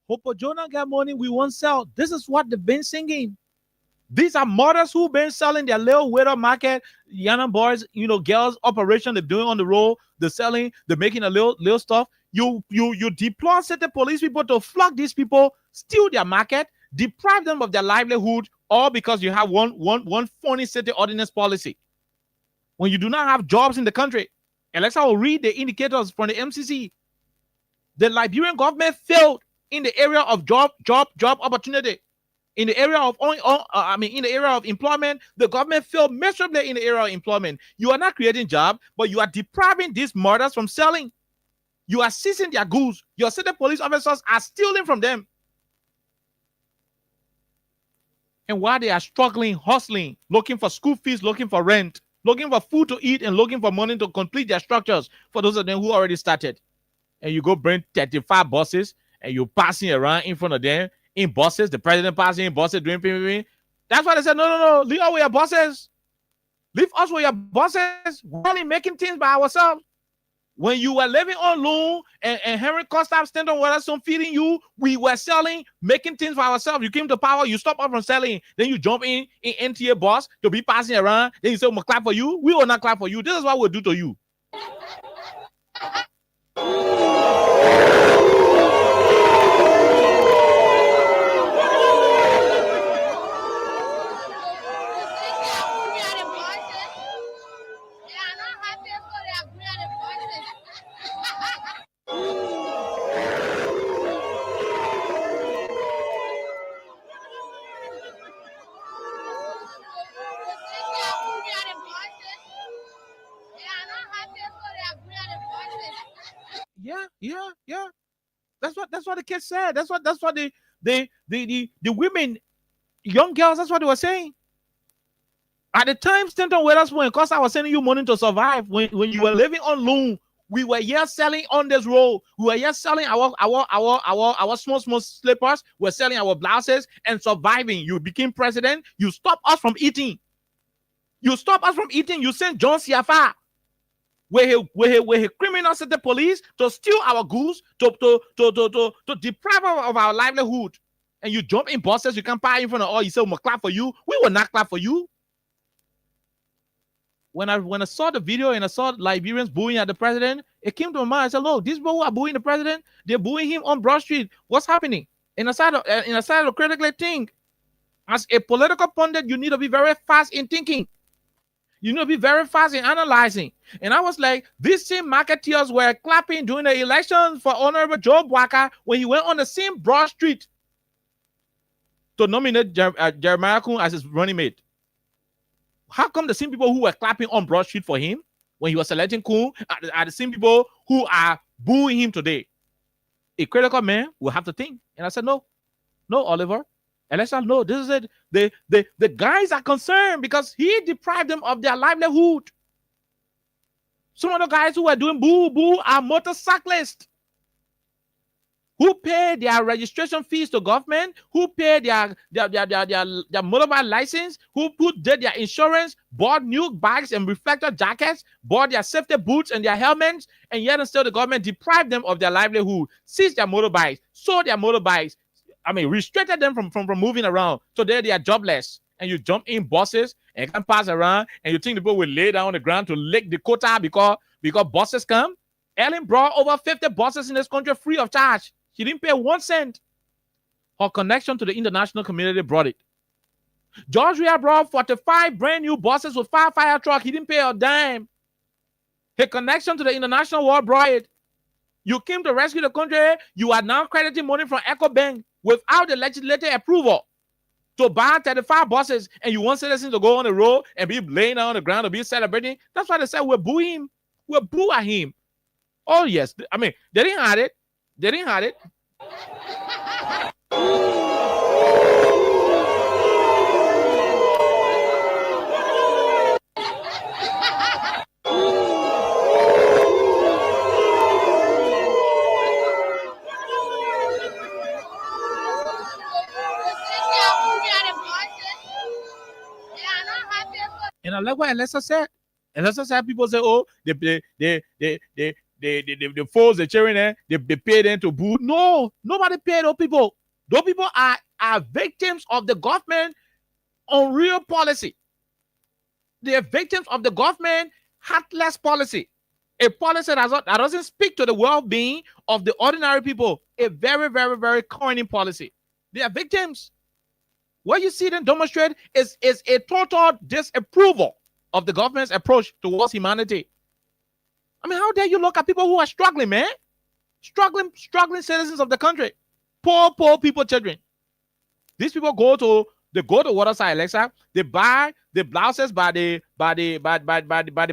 Hopo Jonah get money, we won't sell. This is what they've been singing. These are mothers who've been selling their little widow market, Yana boys, girls operation they're doing on the road. They're selling, they're making a little stuff. You deploy certain police people to flog these people, steal their market, deprive them of their livelihood, all because you have one funny city ordinance policy. When you do not have jobs in the country, Alexa will read the indicators from the MCC. The Liberian government failed in the area of job opportunity. in the area of in the area of employment. The government failed miserably in the area of employment. You are not creating jobs, but you are depriving these mothers from selling. You are seizing their goods. Your city police officers are stealing from them. And while they are struggling, hustling, looking for school fees, looking for rent, looking for food to eat, and looking for money to complete their structures for those of them who already started. And you go bring 35 buses and you're passing around in front of them in buses. The president passing in buses doing PPP. That's why they said, no, leave us with your buses. Leave us with your buses. We're only making things by ourselves. When you were living on loan and Henry Costa, Stanton Wellington feeding you, we were selling, making things for ourselves. You came to power, you stop us from selling. Then you jump in NTA bus to be passing around. Then you say, we'll clap for you. We will not clap for you. This is what we'll do to you. Yeah. That's what the kids said. That's what the women, young girls, that's what they were saying. At the time, Stanton Witherspoon, because I was sending you money to survive when you were living on loan. We were here selling on this road. We were here selling our small slippers. We're selling our blouses and surviving. You became president. You stopped us from eating. You sent John Siafa, where he criminals at the police to steal our goods, to deprive us of our livelihood. And you jump in buses, you can't buy in front of all. You say, we'll clap for you. We will not clap for you. When I saw the video and I saw Liberians booing at the president, it came to my mind. I said, look, these people who are booing the president, they're booing him on Broad Street. What's happening? In a side of critically think. As a political pundit, you need to be very fast in thinking. You need to be very fast in analyzing. And I was like, these same marketeers were clapping during the election for Honorable Joe Bwaka when he went on the same Broad Street to nominate Jeremiah Kun as his running mate. How come the same people who were clapping on Broad Street for him when he was selecting Kun are the same people who are booing him today? A critical man will have to think. And I said, no, Oliver. And I said, no, this is it. The guys are concerned because he deprived them of their livelihood. Some of the guys who were doing boo are motorcyclists who pay their registration fees to government, who pay their motorbike license, who did their insurance, bought new bikes and reflector jackets, bought their safety boots and their helmets, and yet and still the government deprived them of their livelihood, seized their motorbikes, sold their motorbikes, restricted them from moving around. So they are jobless. And you jump in buses and can pass around, and you think the people will lay down on the ground to lick the quota because buses come? Ellen brought over 50 buses in this country free of charge. She didn't pay 1 cent. Her connection to the international community brought it. George Weah brought 45 brand new buses with 5 fire trucks. He didn't pay a dime. Her connection to the international world brought it. You came to rescue the country. You are now crediting money from EcoBank without the legislative approval to buy 35 buses, and you want citizens to go on the road and be laying down on the ground to be celebrating. That's why they said we're booing him. We're boo at him. Oh, yes. They didn't hide it. They didn't hide it. And I like what Alessa said. Alessa said people say, oh, the folks, the children, they pay them to boo. No, nobody paid those people. Those people are victims of the government unreal policy. They are victims of the government heartless policy. A policy that doesn't speak to the well-being of the ordinary people. A very, very, very corny policy. They are victims. What you see them demonstrate is a total disapproval of the government's approach towards humanity. How dare you look at people who are struggling, man? Struggling citizens of the country. Poor people, children. These people go to Waterside, Alexa. They buy the blouses by the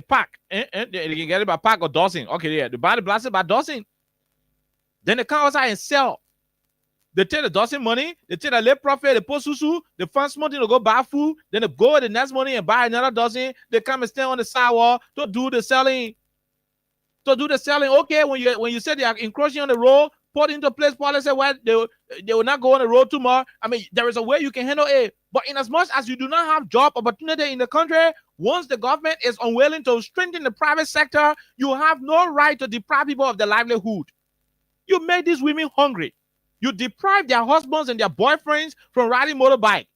pack. They can get it by pack or dozen. Okay, yeah. They buy the blouses by dozen. Then they come outside and sell. They take the dozen money, they take the late profit, they put susu, they find money to go buy food, then they go the next morning and buy another dozen. They come and stand on the sidewalk to do the selling. Okay, when you say they are encroaching on the road, put into place policy where they will not go on the road too much. I mean, there is a way you can handle it. But in as much as you do not have job opportunity in the country, once the government is unwilling to strengthen the private sector, you have no right to deprive people of their livelihood. You make these women hungry. You deprive their husbands and their boyfriends from riding motorbike.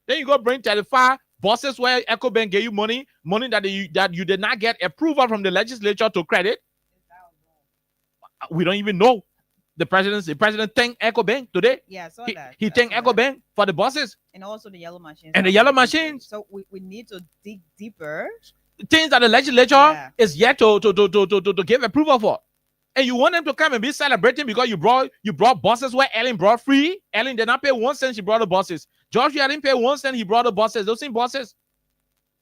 Then you go bring 35 buses where EcoBank gave you money that you did not get approval from the legislature to credit. We don't even know. The president thanked EcoBank today. Yeah, I saw that. He thanked EcoBank for the buses. And also the yellow machines. And the yellow machines. So we need to dig deeper. Things that the legislature is yet to give approval for. And you want them to come and be celebrating because you brought buses where Ellen brought free. Ellen did not pay 1 cent, she brought the buses. Georgia didn't pay 1 cent, he brought the buses. Those same buses.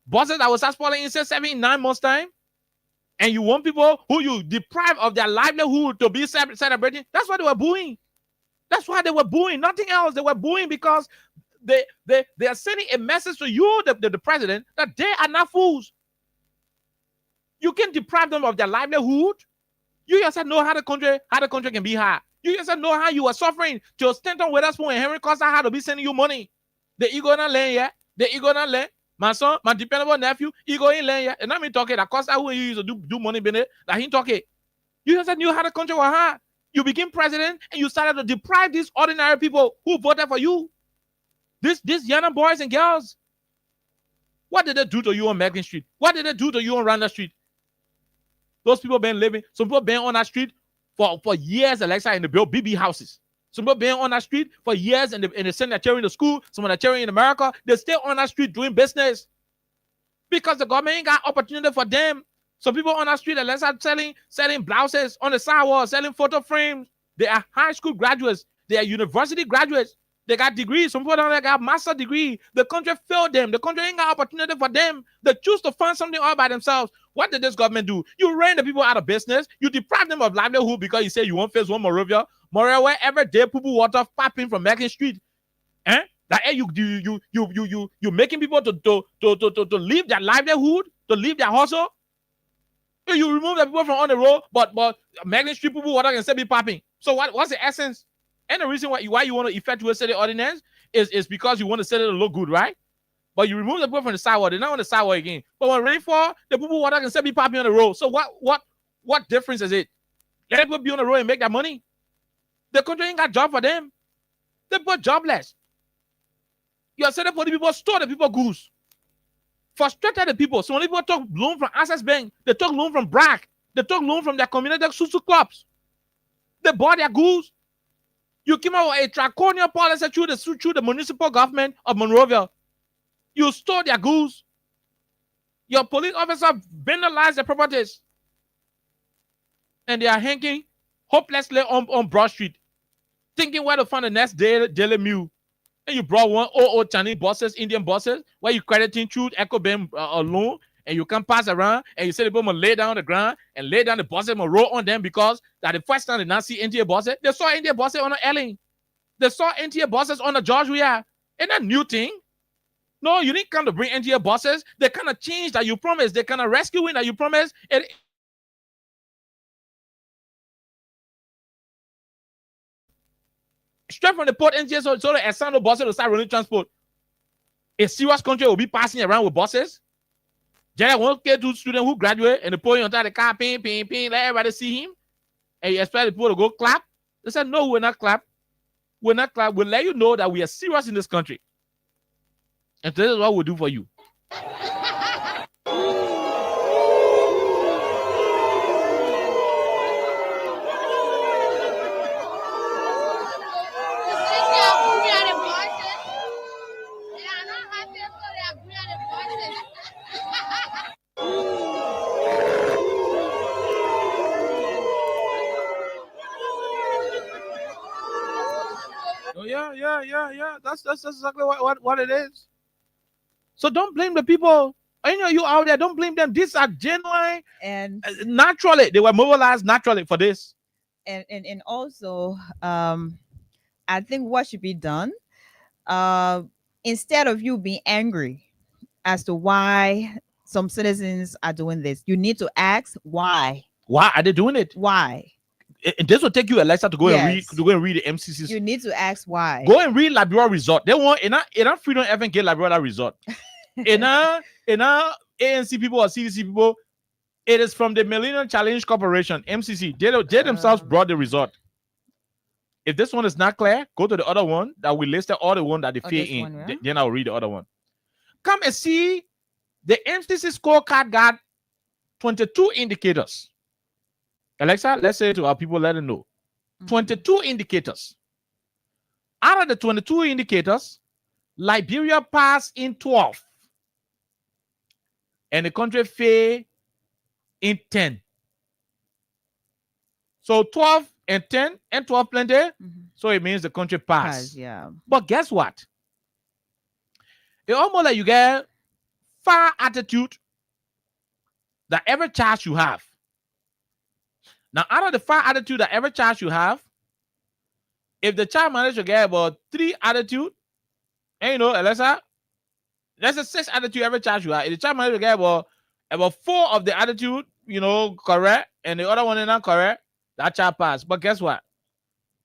Buses that was spoiling in 7, 9 months' time. And you want people who you deprive of their livelihood to be celebrating. That's why they were booing. That's why they were booing. Nothing else. They were booing because they are sending a message to you, the president, that they are not fools. You can deprive them of their livelihood. You yourself know how the country can be hard. You yourself know how you are suffering to Stanton Witherspoon and Henry Costa had to be sending you money. The ego not land yet. The ego not land. My son, my dependable nephew, ego ain't land yet. And I mean talking that Costa who you used to do money business, that he talking. You yourself knew how the country was hard. You became president and you started to deprive these ordinary people who voted for you. These young boys and girls. What did they do to you on Megan Street? What did they do to you on Randa Street? Those people been living, some people been on that street for years, Alexa, and they build BB houses. Some people been on that street for years and they send their children to school. Some of their children in America, they stay on that street doing business. Because the government ain't got opportunity for them. Some people on that street, Alexa, selling blouses on the sidewalk, selling photo frames. They are high school graduates. They are university graduates. They got degrees. Some people down there got master's degree. The country failed them. The country ain't got opportunity for them. They choose to find something all by themselves. What did this government do? You ran the people out of business. You deprived them of livelihood because you say you want phase one Moravia. Moravia, where every day poo water popping from Mackin Street. That you making people to leave their livelihood, to leave their hustle. You remove the people from on the road, but Mackin Street poo water can still be popping. So what's the essence? And the reason why you want to effectuate city ordinance is because you want the city to look good, right? But you remove the people from the sidewalk, they're not on the sidewalk again. But when rainfall, the people water can still be popping on the road. So what difference is it? Let people be on the road and make that money. The country ain't got job for them. They put jobless. You are setting for the people, store the people goose. Frustrated the people. So when people took loan from Access Bank, they took loan from BRAC, they took loan from their community susu clubs. They bought their goose. You came out with a draconian policy through the municipal government of Monrovia. You stole their goods. Your police officer vandalized their properties. And they are hanging hopelessly on Broad Street, thinking where to find the next daily meal. And you brought one old Chinese buses, Indian buses, where you crediting through EcoBank loan, and you can pass around, and you say the people must lay down on the ground and lay down the buses and roll on them because that the first time they not see NTA buses, they saw NTA buses on the Ellen. They saw NTA buses on the George Weah. Ain't that new thing? No, you didn't come to bring NTA buses. They kind of changed that you promised. They kind of rescuing that you promised. Straight from the port NTA, so the Asano buses will start running transport. A serious country will be passing around with buses. Jerry won't get to student who graduate and they put him on top of the car, ping, let everybody see him. And you expect the people to go clap. They said, no, we're not clap. We're not clap. We'll let you know that we are serious in this country. And this is what we'll do for you. Yeah. That's exactly what it is. So don't blame the people. You out there, don't blame them. These are genuine. And Naturally, they were mobilized naturally for this. and also, I think what should be done, instead of you being angry as to why some citizens are doing this, you need to ask why. Why are they doing it? Why? This will take you, Alexa, to go and read Yes. the MCC's. You need to ask why. Go and read Liberia Resort. They want in a freedom even get Liberia Resort. in a ANC people or CDC people, it is from the Millennium Challenge Corporation, MCC. They themselves brought the resort. If this one is not clear, go to the other one that we listed all the one that they fear in. One, yeah? Then I'll read the other one. Come and see the MCC scorecard got 22 indicators. Alexa, let's say to our people, let them know. 22 indicators. Out of the 22 indicators, Liberia passed in 12. And the country failed in 10. So 12 and 10 and 12 plenty. So it means the country passed. Yeah. But guess what? It's almost like you get far attitude that every charge you have. Now, out of the 5 attitude that every charge you have, if the child managed to get about 3 attitude, and Alexa, there's a 6 attitude every charge you have. If the child managed to get about 4 of the attitude, correct, and the other one is not correct, that child passed. But guess what?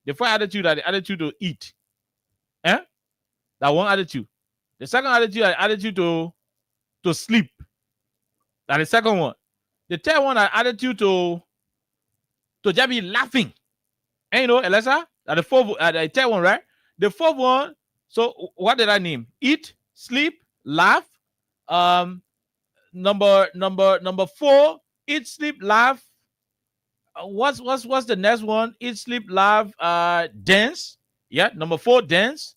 The 4 attitude are the attitude to eat. That one attitude. The second attitude are the attitude to sleep. That's the second one. The third one are attitude to just be laughing. And Alexa, the third one, right? The fourth one, so what did I name? Eat, sleep, laugh. Number 4, eat, sleep, laugh. What's the next one? Eat, sleep, laugh, dance. Yeah, number 4, dance.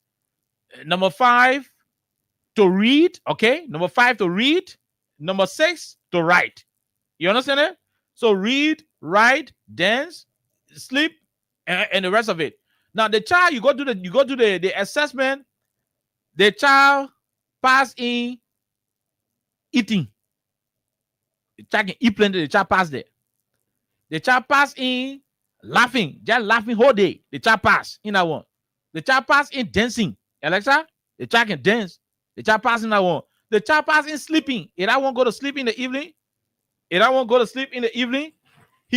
Number 5, to read. Okay, number 5 to read. Number 6 to write. You understand it? So read, write, dance, sleep, and the rest of it. Now the child, you go to the assessment. The child pass in eating. The child can eat plenty. The child pass there. The child pass in laughing, just laughing whole day. The child pass in that one. The child pass in dancing. Alexa, the child can dance. The child pass in that one. The child pass in sleeping. If I won't go to sleep in the evening, he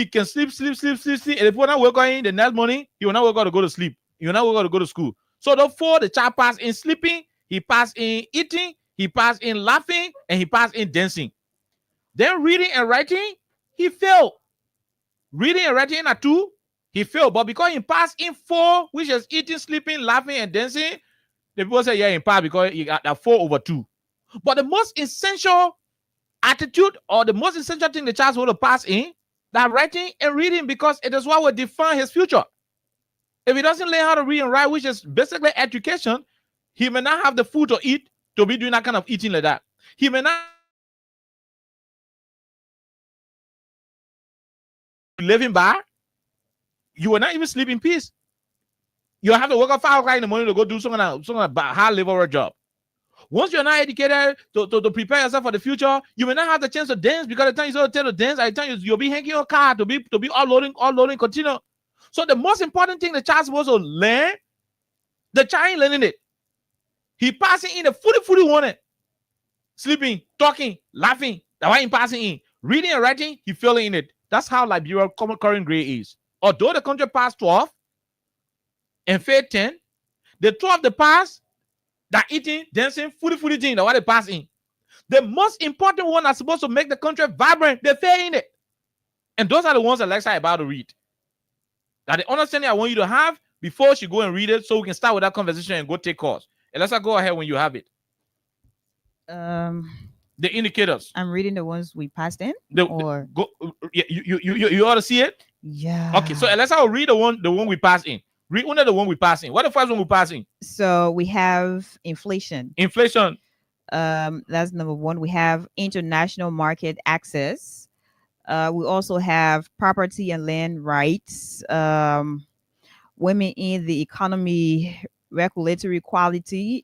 can sleep. And if he not wake up in the next morning, he will not wake up to go to sleep. He will not wake up to go to school. So therefore, the child pass in sleeping, he pass in eating, he pass in laughing, and he pass in dancing. Then reading and writing, he failed. Reading and writing are 2, he failed. But because he passed in 4, which is eating, sleeping, laughing, and dancing, the people say, yeah, he passed because he got that 4/2. But the most essential attitude or the most essential thing the child will pass in, that writing and reading, because it is what will define his future. If he doesn't learn how to read and write, which is basically education, he may not have the food to eat to be doing that kind of eating like that. He may not living by. You will not even sleep in peace. You'll have to wake up 5 o'clock in the morning to go do some kind of high level job. Once you're not educated to prepare yourself for the future, you may not have the chance to dance, because the time you tell to dance, I tell you'll be hanging your car to be all loading, continue. So the most important thing the child's supposed to learn, the child ain't learning it. He passing in the fully wanted. Sleeping, talking, laughing. That's why he passing in. Reading and writing, he failing in it. That's how Liberia current grade is. Although the country passed 12 and failed 10, the 12 they pass, that eating, dancing, fully thing, that's what they pass in. The most important one that's supposed to make the country vibrant, they fail in it. And those are the ones Alexa is about to read. That the understanding I want you to have before she go and read it, so we can start with that conversation and go take calls. Alexa, go ahead when you have it. The indicators. I'm reading the ones we passed in. You ought to see it. Yeah. Okay, so Alexa will read the one we passed in. Read under the one we passed in. What the first one we passed in? So we have inflation. Inflation. That's number 1. We have international market access. We also have property and land rights. Women in the economy regulatory quality,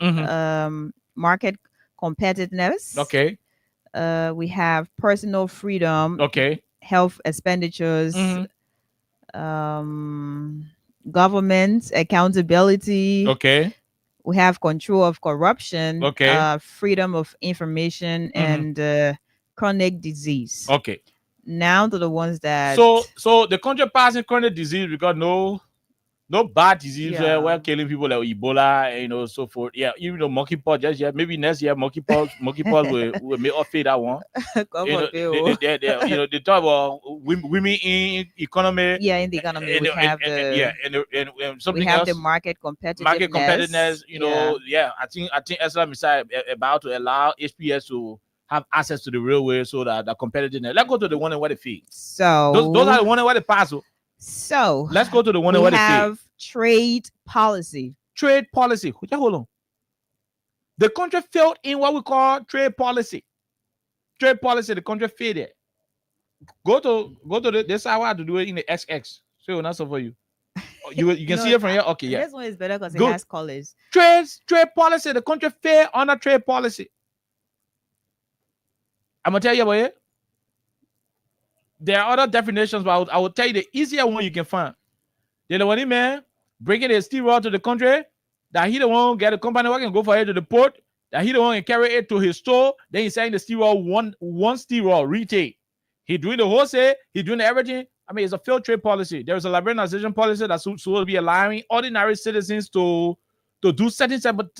market competitiveness. Okay. We have personal freedom, Okay. health expenditures, government accountability. Okay. We have control of corruption, Okay. freedom of information, and chronic disease. Okay. Now to the ones that So the country passing chronic disease because no bad disease Yeah. were killing people like Ebola, so forth. Yeah, even though monkeypox just yet, maybe next year monkeypox will make off that one. come You know, on, Bill. they talk about women in economy. Yeah, in the economy we have and something we have else. the market competitiveness. Market competitiveness, I think Islam is about to allow HPS to have access to the railway so that the competitiveness. Let's go to the one where they fee. So Those are the one where they pass. So Let's go to the one we where they have trade policy. Trade policy. Just hold on. The country failed in what we call trade policy. Trade policy, the country failed it. Go to this hour to do it in the XX. So not so for you. You can No, see it from here. Okay, yeah. This one is better because it Good. has colors. Trade policy. The country failed on a trade policy. I'm gonna tell you about it. There are other definitions, but I will tell you the easier one you can find. The one man bringing a steel rod to the country, that he the one get a company who can go for it to the port, that he the one can carry it to his store, then he's selling the steel rod one steel rod retail. He doing the wholesale, he doing everything. I mean, it's a failed trade policy. There is a liberalization policy that's supposed to be allowing ordinary citizens to do certain type of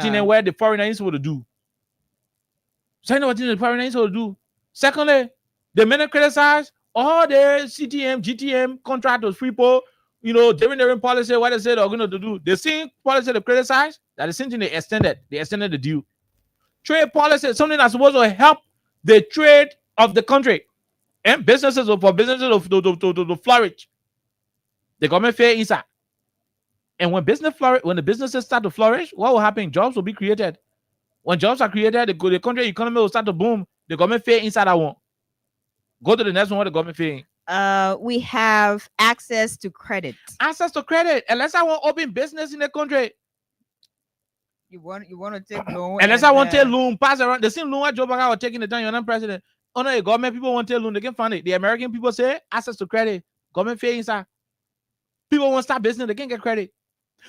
thing where the foreigners ain't supposed to do. Certain what thing the foreigners ain't supposed to do. Secondly, the men criticize all the CTM, GTM contractors, people, during policy, what they said they're going to do. The same policy they criticize, that the same thing they extended the due. Trade policy is something that's supposed to help the trade of the country and businesses for businesses to flourish. The government fair inside. And when the businesses start to flourish, what will happen? Jobs will be created. When jobs are created, the country economy will start to boom. The government fair inside that one. Go to the next one. What the government fair? We have access to credit. Access to credit. Unless I want to open business in the country. You want to take loan. Unless I want to take loan, pass around. The same loan what Joe Biden was taking the time you're not president. Oh no, the government people want to take loan, they can find it. The American people say access to credit. Government fair inside. People want to start business, they can't get credit.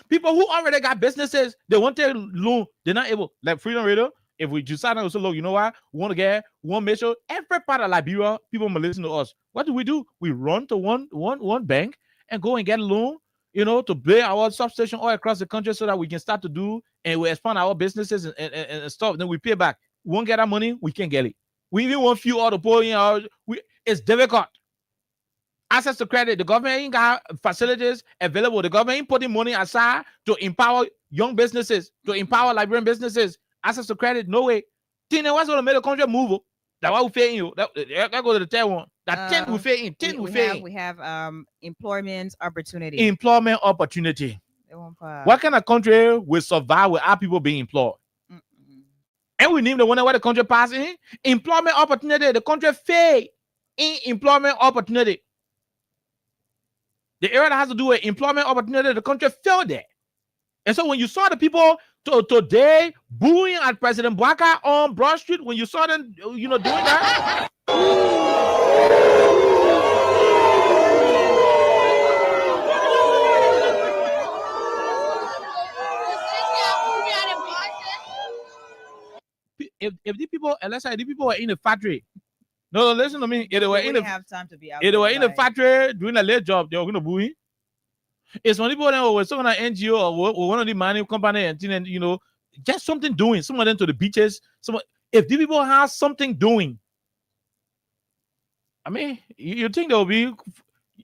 People who already got businesses, they want to take loan, they're not able. Like Freedom Radio, if we decide to say, look, you know what? We want to make sure every part of Liberia, people will listen to us. What do? We run to one bank and go and get a loan, to build our substation all across the country so that we can start to do and we expand our businesses and stuff. Then we pay back. We won't get our money, we can't get it. We even want few out of pouring out. It's difficult. Access to credit. The government ain't got facilities available. The government ain't putting money aside to empower young businesses, to empower Liberian businesses. Access to credit, no way. Tina, what's going to make the country move? That's why we fail you. That go to the 10 one. That 10 we fail in. 10 we fail in. We have employment opportunity. Employment opportunity. What kind of country will survive without people being employed? And we name the one where the country pass in. Employment opportunity. The country fail in employment opportunity. The area that has to do with employment opportunity, the country failed there. And so when you saw the people today booing at President Bouaka on Broad Street, when you saw them, doing that. If the people, let's say the people were in the factory. No, listen to me. If they were in the have time to be out. If they were in the factory doing a late job, they were going to boo him. It's when people then were some kind of NGO or one of the mining company and just something doing. Some of them to the beaches. If the people have something doing, I mean, you think they'll be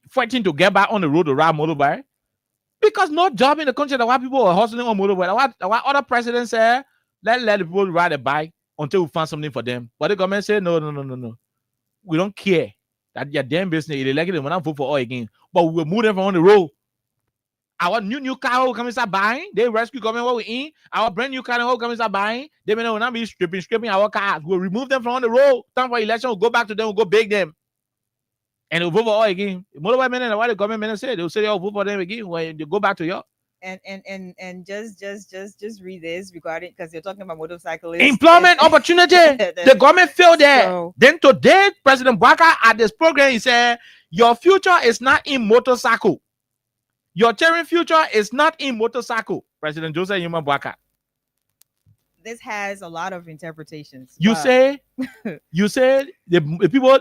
fighting to get back on the road to ride motorbike? Because no job in the country that why people are hustling on motorbike. Why other presidents say let the people ride a bike until we find something for them. But the government said no. We don't care. That your damn business. They like it when I vote for all again. But we will move them from on the road. Our new car will come and start buying. They rescue government what we in. Our brand new car will come and start buying. They may not be scraping our cars. We'll remove them from on the road. Time for election, we'll go back to them, we'll go beg them. And we'll vote for all again. Motorbike men and why the government men say they'll say they'll vote for them again when they go back to y'all. And just read this regarding, because you're talking about motorcyclists. Employment opportunity. The government failed there. So- Then today, President Baka at this program, he said, your future is not in motorcycle. Your cheering future is not in motorcycle. President Joseph Yuma Baka. This has a lot of interpretations. You but- say the people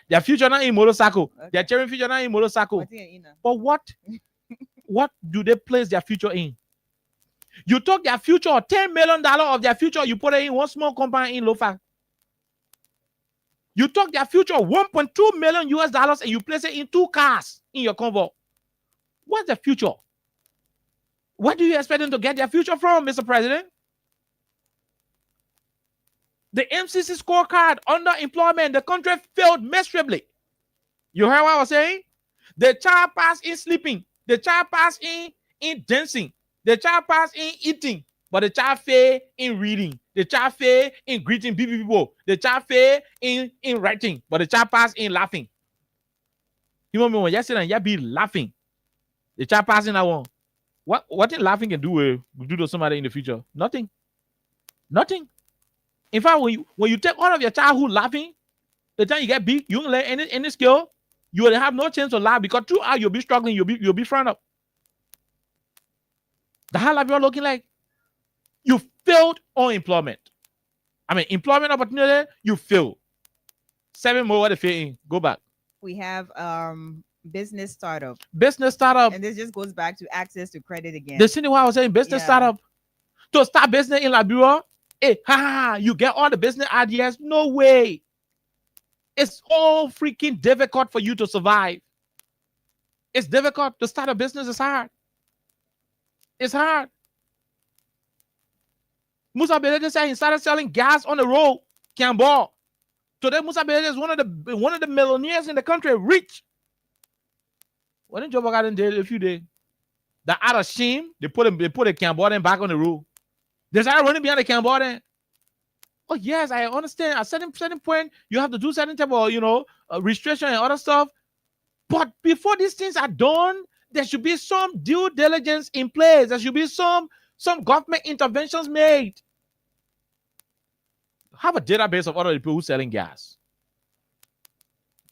their future not in motorcycle. Okay. Their cheering future not in motorcycle. What thing, you know? But what do they place their future in? You took their future, $10 million of their future, you put it in one small company in Lofa. You took their future, $1.2 million US, and you place it in 2 cars in your convoy. What's the future? Where do you expect them to get their future from, Mr. President? The MCC scorecard, underemployment, the country failed miserably. You heard what I was saying? The child passed in sleeping. The child passed in dancing. The child passed in eating. But the child failed in reading. The child failed in greeting people. The child failed in writing. But the child passed in laughing. You know when you sit and you be laughing. The child passed in that one. What in laughing can do to somebody in the future? Nothing. Nothing. In fact, when you take all of your childhood laughing, the time you get big, you don't learn any skill, you will have no chance to laugh, because throughout you'll be struggling, you'll be front up. The how life you're looking like, you failed on employment. I mean, employment opportunity, you failed. 7 more what they fail in. Go back. We have business startup, Business startup. and this just goes back to access to credit again. The same way I was saying, business Yeah. startup. To start business in Liberia, you get all the business ideas. No way. It's all freaking difficult for you to survive. It's difficult to start a business. It's hard. It's hard. Musa Belede said he started selling gas on the road. Cambo. Today, Musa Belede is one of the millionaires in the country, rich. What did Joe Biden did a few days? That out of shame, they put a Cambodian back on the road. They started running behind the Cambodian. Oh yes, I understand. At certain point, you have to do certain type of restriction and other stuff. But before these things are done, there should be some due diligence in place. There should be some government interventions made. Have a database of other people who selling gas.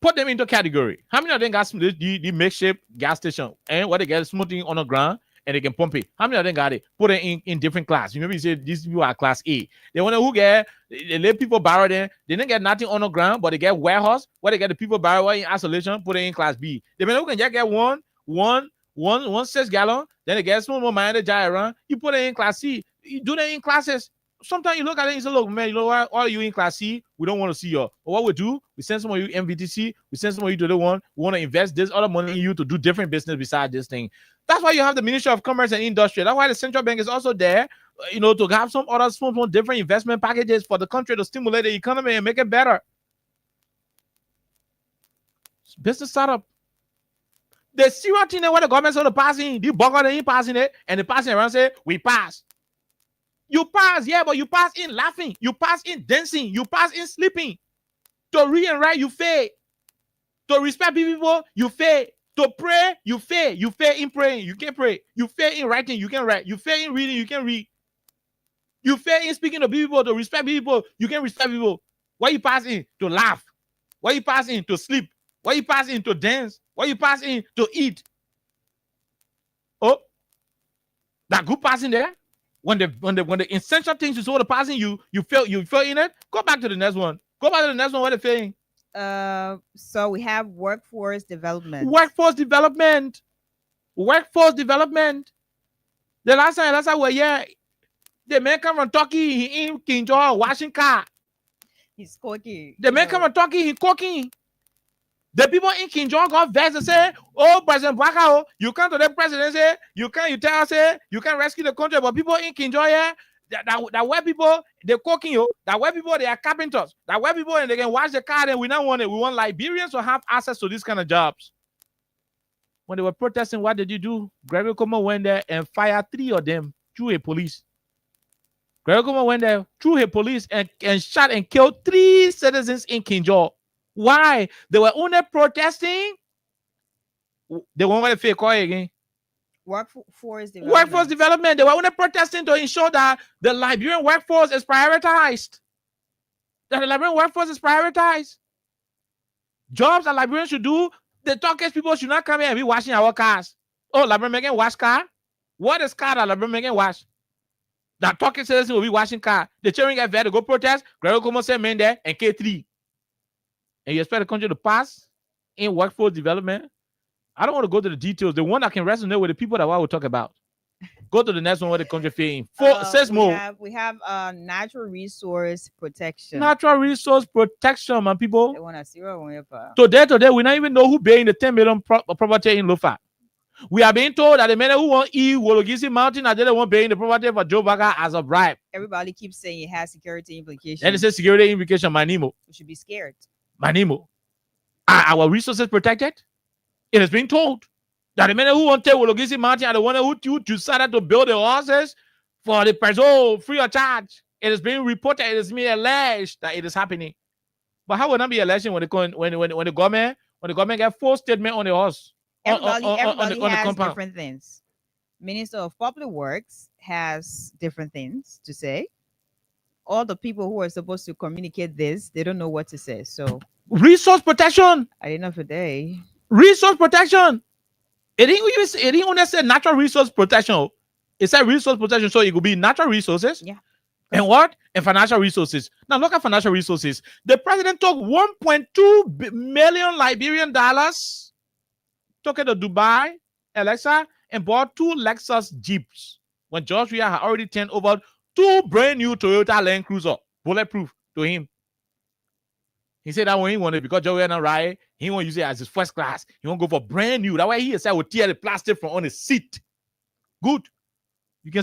Put them into category. How many of them got the makeshift gas station and what they get smoothing on the ground and they can pump it? How many of them got it? Put it in different class. You maybe say these people are class A. They want to who get they let people borrow them. They didn't get nothing on the ground, but they get warehouse where they get the people borrow in isolation, put it in class B. They may who can just get one 6 gallon, then they get small more money jar around. You put it in class C. You do that in classes. Sometimes you look at it and say, look, man, you know what? All you in class C, we don't want to see you. But what we do, we send some of you MVTC, we send some of you to the one, we want to invest this other money in you to do different business beside this thing. That's why you have the Ministry of Commerce and Industry. That's why the central bank is also there, to have some other small different investment packages for the country to stimulate the economy and make it better. Business startup. The serious thing where the government's going to pass in, the bugger they ain't passing it, and the passing around say, we pass. You pass, yeah, but you pass in laughing. You pass in dancing. You pass in sleeping. To read and write, you fail. To respect people, you fail. To pray, you fail. You fail in praying. You can't pray. You fail in writing. You can't write. You fail in reading. You can't read. You fail in speaking to people. To respect people, you can't respect people. Why you pass in? To laugh. Why you pass in? To sleep. Why you pass in? To dance. Why you pass in? To eat. Oh, that good passing there. When the essential things you sort of passing, you fail in it. Go back to the next one. Go back to the next one. What they're saying. So we have workforce development. Workforce development. Workforce development. The last time the man come from Turkey, he in Kinjo washing car. He's cooking. The man come from Turkey, he cooking. The people in Kinjo got vexed and say, oh, President Baka, you come to the presidency, you tell us, you can rescue the country, but people in Kinjo, that white people, they're cooking you, that white people, they are carpenters, that white people, and they can wash the car, and we don't want it. We want Liberians to have access to these kind of jobs. When they were protesting, what did you do? Gregory Como went there and fired 3 of them through a police. Gregory Como went there through a police and shot and killed 3 citizens in Kinjo. Why? They were only protesting. They won't want to fake call again. Workforce Workforce development. They were only protesting to ensure that the Liberian workforce is prioritized. That the Liberian workforce is prioritized. Jobs that Liberians should do, the Turkish people should not come here and be washing our cars. Oh, Liberian making wash car? What is car that Liberian making wash? That Turkish citizens will be washing car. The children get there to go protest. Gregor Como say men there and K3. And you expect the country to pass in workforce development? I don't want to go to the details. The one that can resonate with the people that I will talk about. Go to the next one where the country fame. Says more. We have natural resource protection. Natural resource protection, my people. They want to see what we have. Today, we don't even know who paying the 10 million property in Lofa. We are being told that the men who want Wologisi Mountain are the one paying the property for Joe Baga as a bribe. Everybody keeps saying it has security implications. And it says security implication, Manimo. We should be scared. Manimo. Are our resources protected? It has been told that the men who want to take Wologisi Mountain are the one who decided to build the houses for the person free of charge. It is being reported, it is being alleged that it is happening. But how will not be election when the government get full statement on the house? Everybody on has different things. Minister of Public Works has different things to say. All the people who are supposed to communicate this, they don't know what to say. So resource protection. I didn't know today. Resource protection. It didn't even say natural resource protection. It said resource protection, so it could be natural resources. Yeah. And what? And financial resources. Now look at financial resources. The president took 1.2 million Liberian dollars, took it to Dubai, Alexa, and bought 2 Lexus Jeeps when George Weah had already turned over 2 brand new Toyota Land Cruiser, bulletproof, to him. He said that when he wanted, because George Weah not ride, he won't use it as his first class. He won't go for brand new. That way he said, I would tear the plastic from on his seat. Good.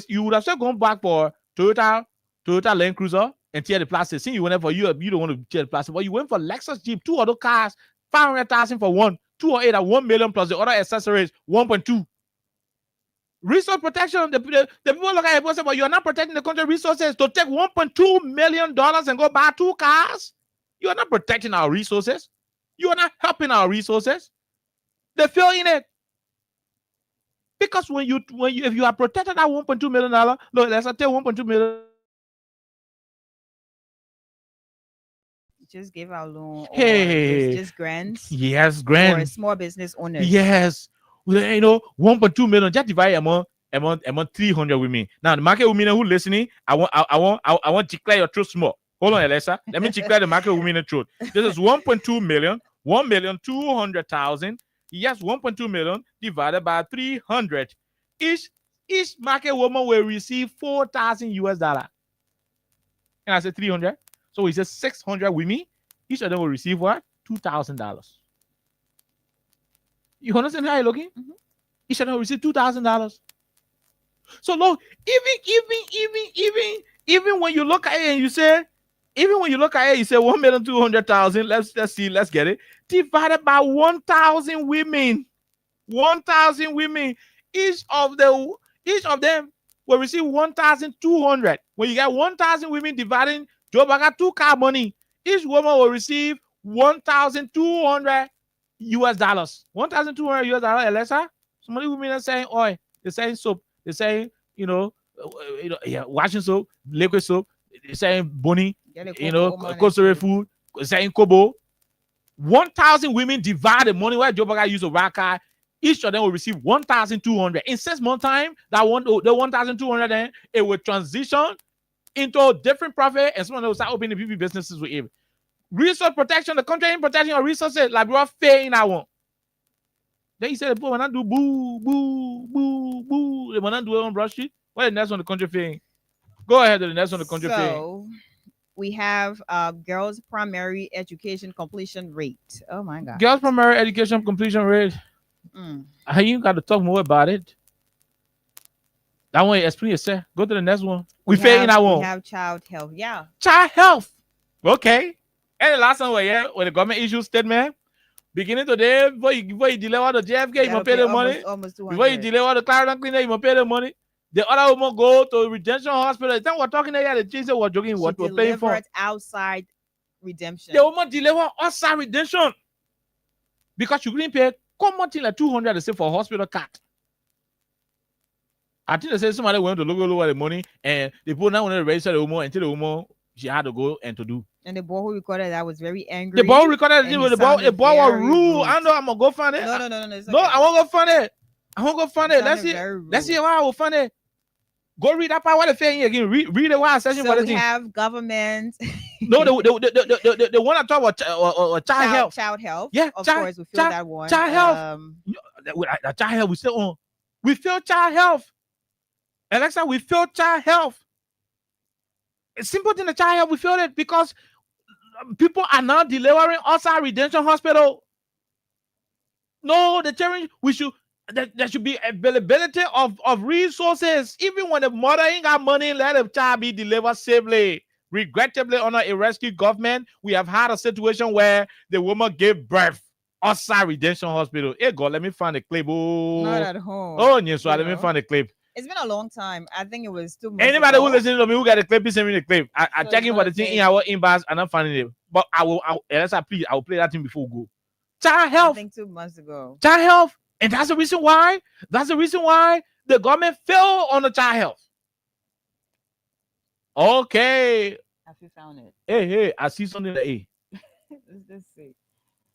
You would have still gone back for Toyota Land Cruiser and tear the plastic. See, you went for you don't want to tear the plastic, but you went for Lexus Jeep, 2 other cars, 500,000 for one, 2 or 8 at 1 million plus the other accessories, 1.2. Resource protection. The people look at it and say, but you're not protecting the country resources to take $1.2 million and go buy 2 cars. You are not protecting our resources. You are not helping our resources. They feel in it. Because if you are protected that $1.2 million, look, let's say $1.2 million. Just give our loan. Hey, just grants. Yes, grants. For small business owners. Yes. 1.2 million. Just divide among 300 with me. Now, the market women who listening, I want to clear your throat small. Hold on, Alexa. Let me clear the market women throat. This is 1.2 million, 1,200,000. Yes, 1.2 million divided by 300. Each market woman will receive $4,000. And I said 300. So he says 600 with me. Each of them will receive what? $2,000. You understand how you're looking? Mm-hmm. Each of them will receive $2,000. So look, even when you look at it and you say, even when you look at it, you say 1,200,000. Let's see, let's get it. Divided by 1,000 women. 1,000 women. Each of them will receive 1,200. When you get 1,000 women dividing Joe Baga 2 car money, each woman will receive $1,200. $1,200, Alexa. Some of the women are saying oil, they're saying soap, they're saying, washing soap, liquid soap, they're saying bunny, grocery food, they're saying kobo. 1,000 women divide the money where Joe Baga use a rack car. Each of them will receive 1,200. In 6 months' time, the 1,200 then it will transition into a different profit, and some of them will start opening PP businesses with it. Resource protection, the country ain't protecting your resources like we are fair in that one. Then he said, when I do boo, boo, boo, boo, when I do it on Broad Street, what the next one the country thing? Go ahead to the next one the country thing. So we have girls' primary education completion rate. Oh my God. Girls' primary education completion rate. You got to talk more about it. That one, explain yourself. Go to the next one. We fair in that one. We have child health. Yeah. Child health. Okay. And the last one when the government issued statement, beginning today, before you deliver the JFK, you must pay the money. Before you deliver the Clarendon Cleaner, you must pay the money. The other woman go to Redemption Hospital. Then we're talking there, the Jesus were joking what we're paying for. Outside Redemption. The woman deliver outside Redemption. Because you couldn't pay common thing like 200 to say for a hospital cat. I think they said somebody went to look at the money, and the people now wanted to register the woman until the woman she had to go and to do. And the boy who recorded that was very angry. The boy recorded and it he with the boy was sounded very rude. rude. I know I'm gonna go find it. No. It's No, okay. I won't go find it. I won't go find He it. Let's sounded see. very Let's see rude. why I will find it. Go read that part. What the thing again? Read the why session So for the we thing. have government. No, the one I talk about child health. Child health. Yeah, of child- course we feel child- that one. child health. The child health we still on. We feel child health. Alexa, we feel child health. It's simple thing. The child health we feel it because people are now delivering outside Redemption Hospital. No, the children we should. There should be availability of resources. Even when the mother ain't got money, let the child be delivered safely. Regrettably, under a rescue government, we have had a situation where the woman gave birth outside Redemption Hospital. Hey God, let me find the clip. Oh, Not at home. oh yes, you let me know. find the clip. It's been a long time. I think it was 2 months Anybody ago. who listens to me who got the clip, please send me the clip. I So checking it's for the gonna thing in take- our inbox and I'm finding it. But I will please, I will play that thing before we go. Child I health. think 2 months ago. Child health. And that's the reason why. That's the reason why the government fell on the child health. Okay. Have you found it? Hey, I see something in the A. Let's just see.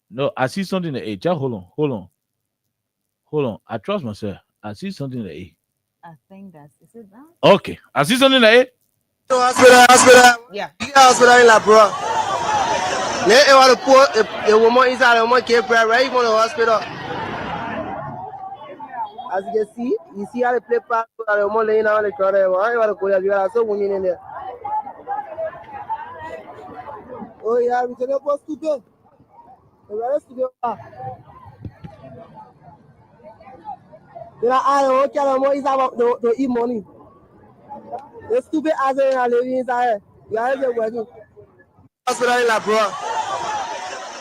No, I see something in the A. Just hold on. I trust myself. I see something in the A. I think is it that? Okay. I see something in the A. Hospital. Yeah. You got hospital in La Bro. They want to put a woman inside, a woman can't pray, right? You go to the hospital. As you can see, you see how they play part, the woman laying down on the ground. You want to go there, you got some women in there. Oh, yeah, we can go stupid. The rest of the then I don't care the money is about to eat money. The stupid ass are living inside. You are just working. Hospital in La Bro.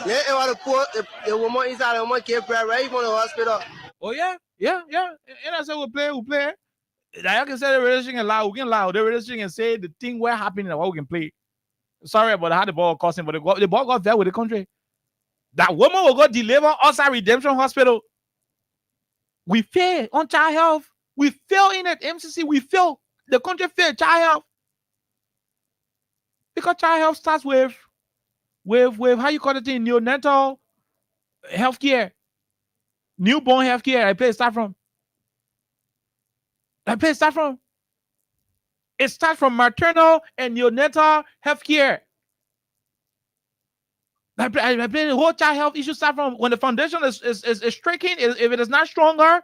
They want to put a woman inside, a woman can't pray, right? You go to the hospital. Oh, yeah. And I said we'll play. Like I can say the relation and lie. We can lie. The relation and say the thing where happening and what we can play. Sorry about how the ball costing, but the ball got there with the country. That woman will go deliver outside Redemption Hospital. We fail on child health. We fail in it. MCC, we fail. The country failed child health. Because child health starts with how you call it in neonatal healthcare. Newborn healthcare. I play start from. It starts from maternal and neonatal healthcare. I play the whole child health issue start from when the foundation is striking. If it is not stronger,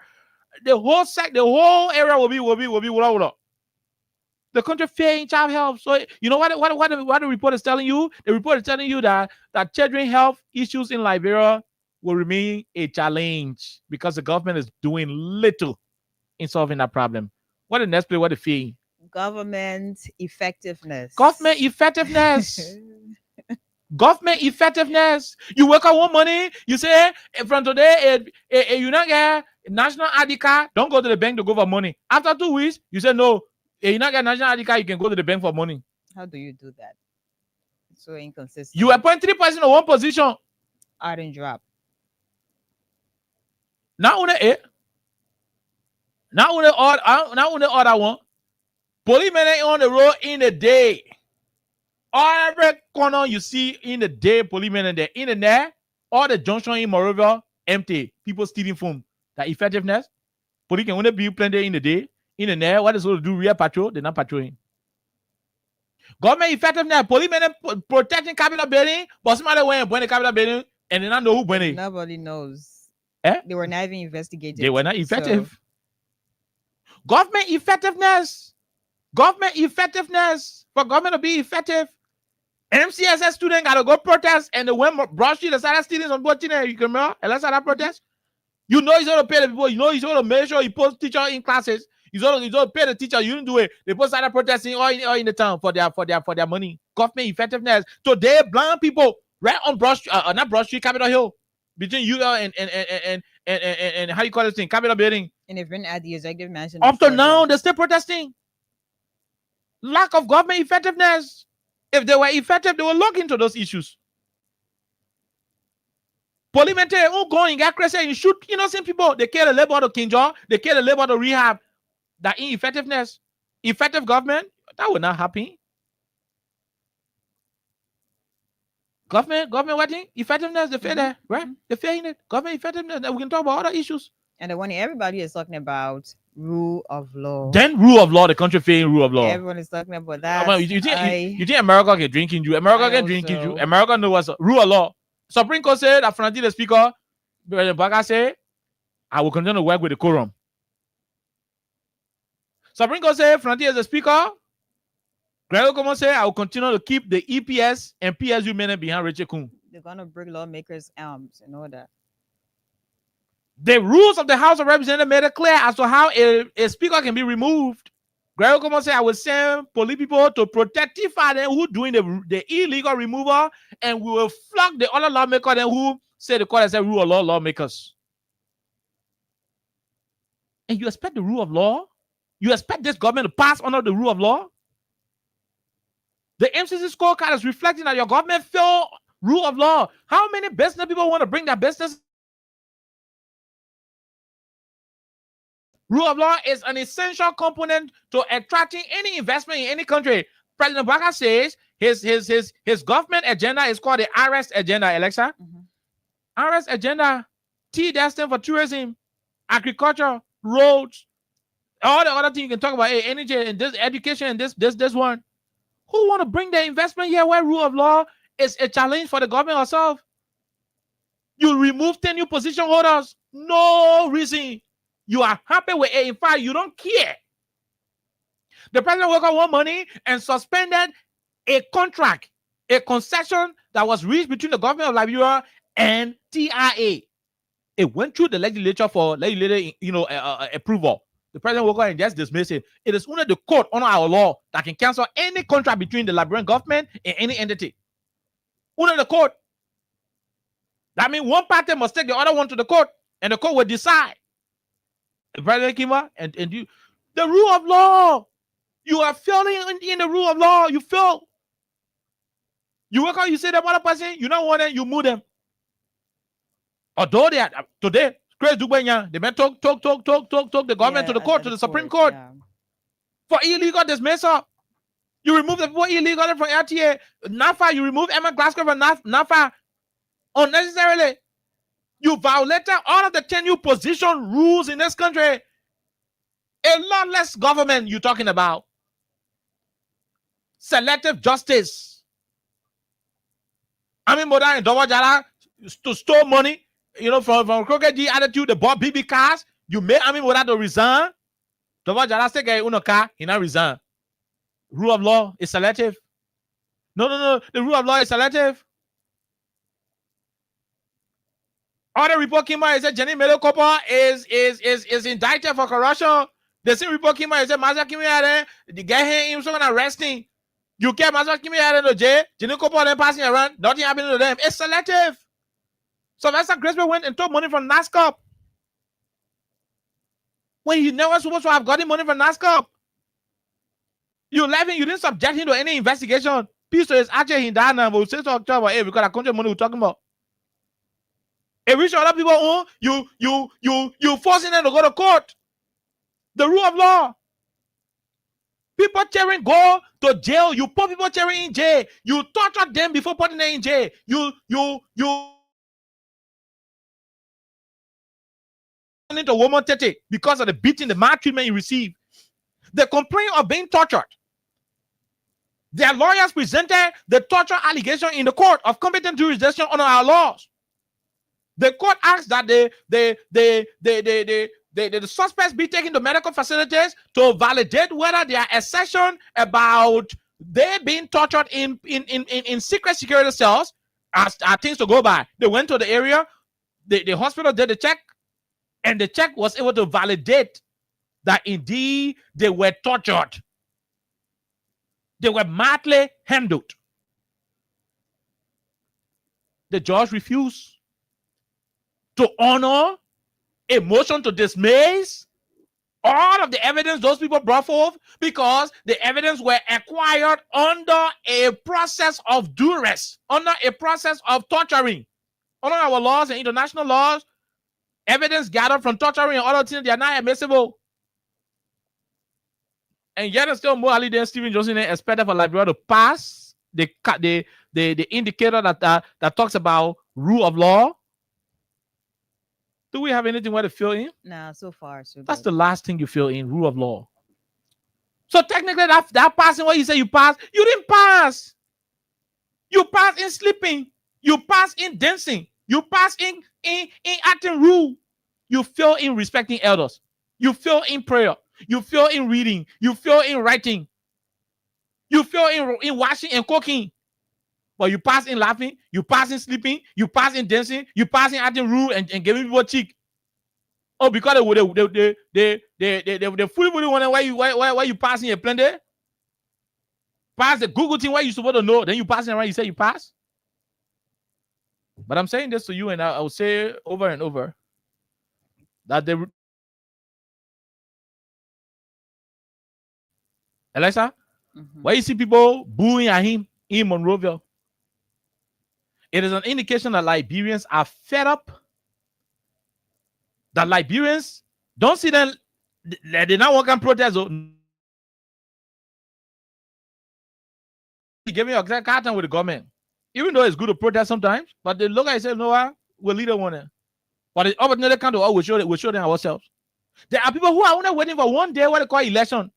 the whole area will be without. The country fair in child health. So you know what the report is telling you? The report is telling you that children health issues in Liberia will remain a challenge because the government is doing little in solving that problem. What the next play? What the fee? Government effectiveness. Government effectiveness. You work out one money. You say from today, you not get national ID card. Don't go to the bank to go for money. After 2 weeks, you say no. You not get national ID card. You can go to the bank for money. How do you do that? It's so inconsistent. You appoint 3 persons in one position. Add and drop. Not only it. Not only other one. Policemen ain't on the road in a day. Every corner you see in the day, policemen in the there, all the junction in Monrovia empty. People stealing from that effectiveness. Police can only be plenty in the day. In the there, what is supposed to do real patrol? They're not patrolling. Government effectiveness. Policemen protecting Capitol building, but somebody went and burn the Capitol building and they don't know who burned it. Nobody knows. Eh? They were not even investigated. They were not effective. So, Government effectiveness for government to be effective. MCSS student gotta go protest, and the when Broad Street decided stealing some boat in there. You can remember? And let's have that protest. You know he's gonna pay the people. You know he's gonna make sure he puts teacher in classes. He's gonna pay the teacher. You didn't do it. They put started protesting all in the town for their money. Government effectiveness. Today, blind people right on Broad Street, not Broad Street, Capitol Hill, between you and how you call this thing, Capitol building. and they've been at the executive mansion. Up to before, now, so- they're still protesting. Lack of government effectiveness. If they were effective, they will look into those issues. Parliamentary who go and get crazy and shoot innocent people. They kill the labor to Kinjo. They kill the labor to rehab. that ineffectiveness, effective government, that will not happen. Government, what thing? Effectiveness, they fail there, right? They fail in it. Government effectiveness. Then we can talk about other issues. And the one everybody is talking about rule of law. Then rule of law, the country failing rule of law. Everyone is talking about that. You think America can drinking you? America can drinking you. America knows what's rule of law. Supreme Court said that Frontier, the speaker, President Baga said, I will continue to work with the quorum. Supreme Court said Frontier is the speaker. Greg Okomo said, I will continue to keep the EPS and PSU men behind Richard Kuhn. They're going to break lawmakers' arms and all that. The rules of the House of Representatives made it clear as to how a speaker can be removed. Greg Okomo said, I will send police people to protect Tifa then who doing the illegal removal, and we will flog the other lawmakers then who say the court has said rule of law lawmakers. And you expect the rule of law? You expect this government to pass under the rule of law? The MCC scorecard is reflecting that your government failed rule of law. How many business people want to bring their business? Rule of law is an essential component to attracting any investment in any country. President Baga says his government agenda is called the RS agenda, Alexa. RS agenda, T that stands for tourism, agriculture, roads, all the other things you can talk about, energy and this education and this one. Who want to bring their investment here where rule of law is a challenge for the government herself? You remove 10 new position holders. No reason. You are happy with it. In fact, you don't care. The president worked on one money and suspended a contract, a concession that was reached between the government of Liberia and TIA. It went through the legislature for legislative, approval. The president will go and just dismiss it. It is only the court under our law that can cancel any contract between the Liberian government and any entity. Only the court. That means one party must take the other one to the court, and the court will decide. The president came out and you, the rule of law. You are failing in the rule of law. You fail. You work out, you say that one person, you don't want them, you move them. Although they are today. Chris Dubenya, they may talk the government to the court, to the Supreme Court for illegal dismissal. You remove the people illegally from RTA. NAFA, you remove Emma Glasgow from NAFA unnecessarily. You violated all of the 10 new position rules in this country. A lot less government you're talking about. Selective justice. I mean, Moda and Dawajara to store money. From Crooked G attitude, they bought BB cars. You made Amin Moda to resign. Dawajara say, he not resign. Rule of law is selective. No. The rule of law is selective. Other report came out and said Jenny Melo Copper is indicted for corruption. The same report came out and said Maza Kimi the guy him someone arresting. You kept Maza Kimi in the jail. Jenny Copper then passing around. Nothing happened to them. It's selective. Sylvester Griswold went and took money from NASCOP when he never supposed to have gotten money from NASCOP. You left him. You didn't subject him to any investigation. Peace is actually in that now. But we say to about hey, because that country money we're talking about. If we other people own, you forcing them to go to court. The rule of law. People cheering go to jail. You put people cheering in jail. You torture them before putting them in jail. You into woman tete because of the beating, the maltreatment you received. They complain of being tortured. Their lawyers presented the torture allegation in the court of competent jurisdiction under our laws. The court asked that the suspects be taken to medical facilities to validate whether their assertion about they being tortured in secret security cells are things to go by. They went to the area, the hospital did the check, and the check was able to validate that indeed they were tortured. They were madly handled. The judge refused to honor a motion to dismiss all of the evidence those people brought forth because the evidence were acquired under a process of duress, under a process of torturing. Under our laws and international laws, evidence gathered from torturing and other things, they are not admissible. And yet, still more Ali than Stephen Johnson expected for Liberia to pass the indicator that talks about rule of law. Do we have anything where to fill in? Nah, so far, so That's good. the last thing you fill in, rule of law. So technically, that passing what you say you pass, you didn't pass. You pass in sleeping. You pass in dancing. You pass in acting rule. You fail in respecting elders. You fail in prayer. You fail in reading. You fail in writing. You fail in washing and cooking. But you pass in laughing. You pass in sleeping. You pass in dancing. You pass in acting rule and giving people cheek. Oh, because they fully wonder why you passing a plenty. Pass the Google thing why you supposed to know. Then you passing around, you say you pass. But I'm saying this to you, and I will say over and over that Alexa, why you see people booing at him in Monrovia? It is an indication that Liberians are fed up. That Liberians don't see them, they not want to protest. Giving your exact time with the government, even though it's good to protest sometimes, but they look at it and say, no, we'll lead one. But the opportunity come to us, we'll show them ourselves. There are people who are only waiting for one day, what they call election,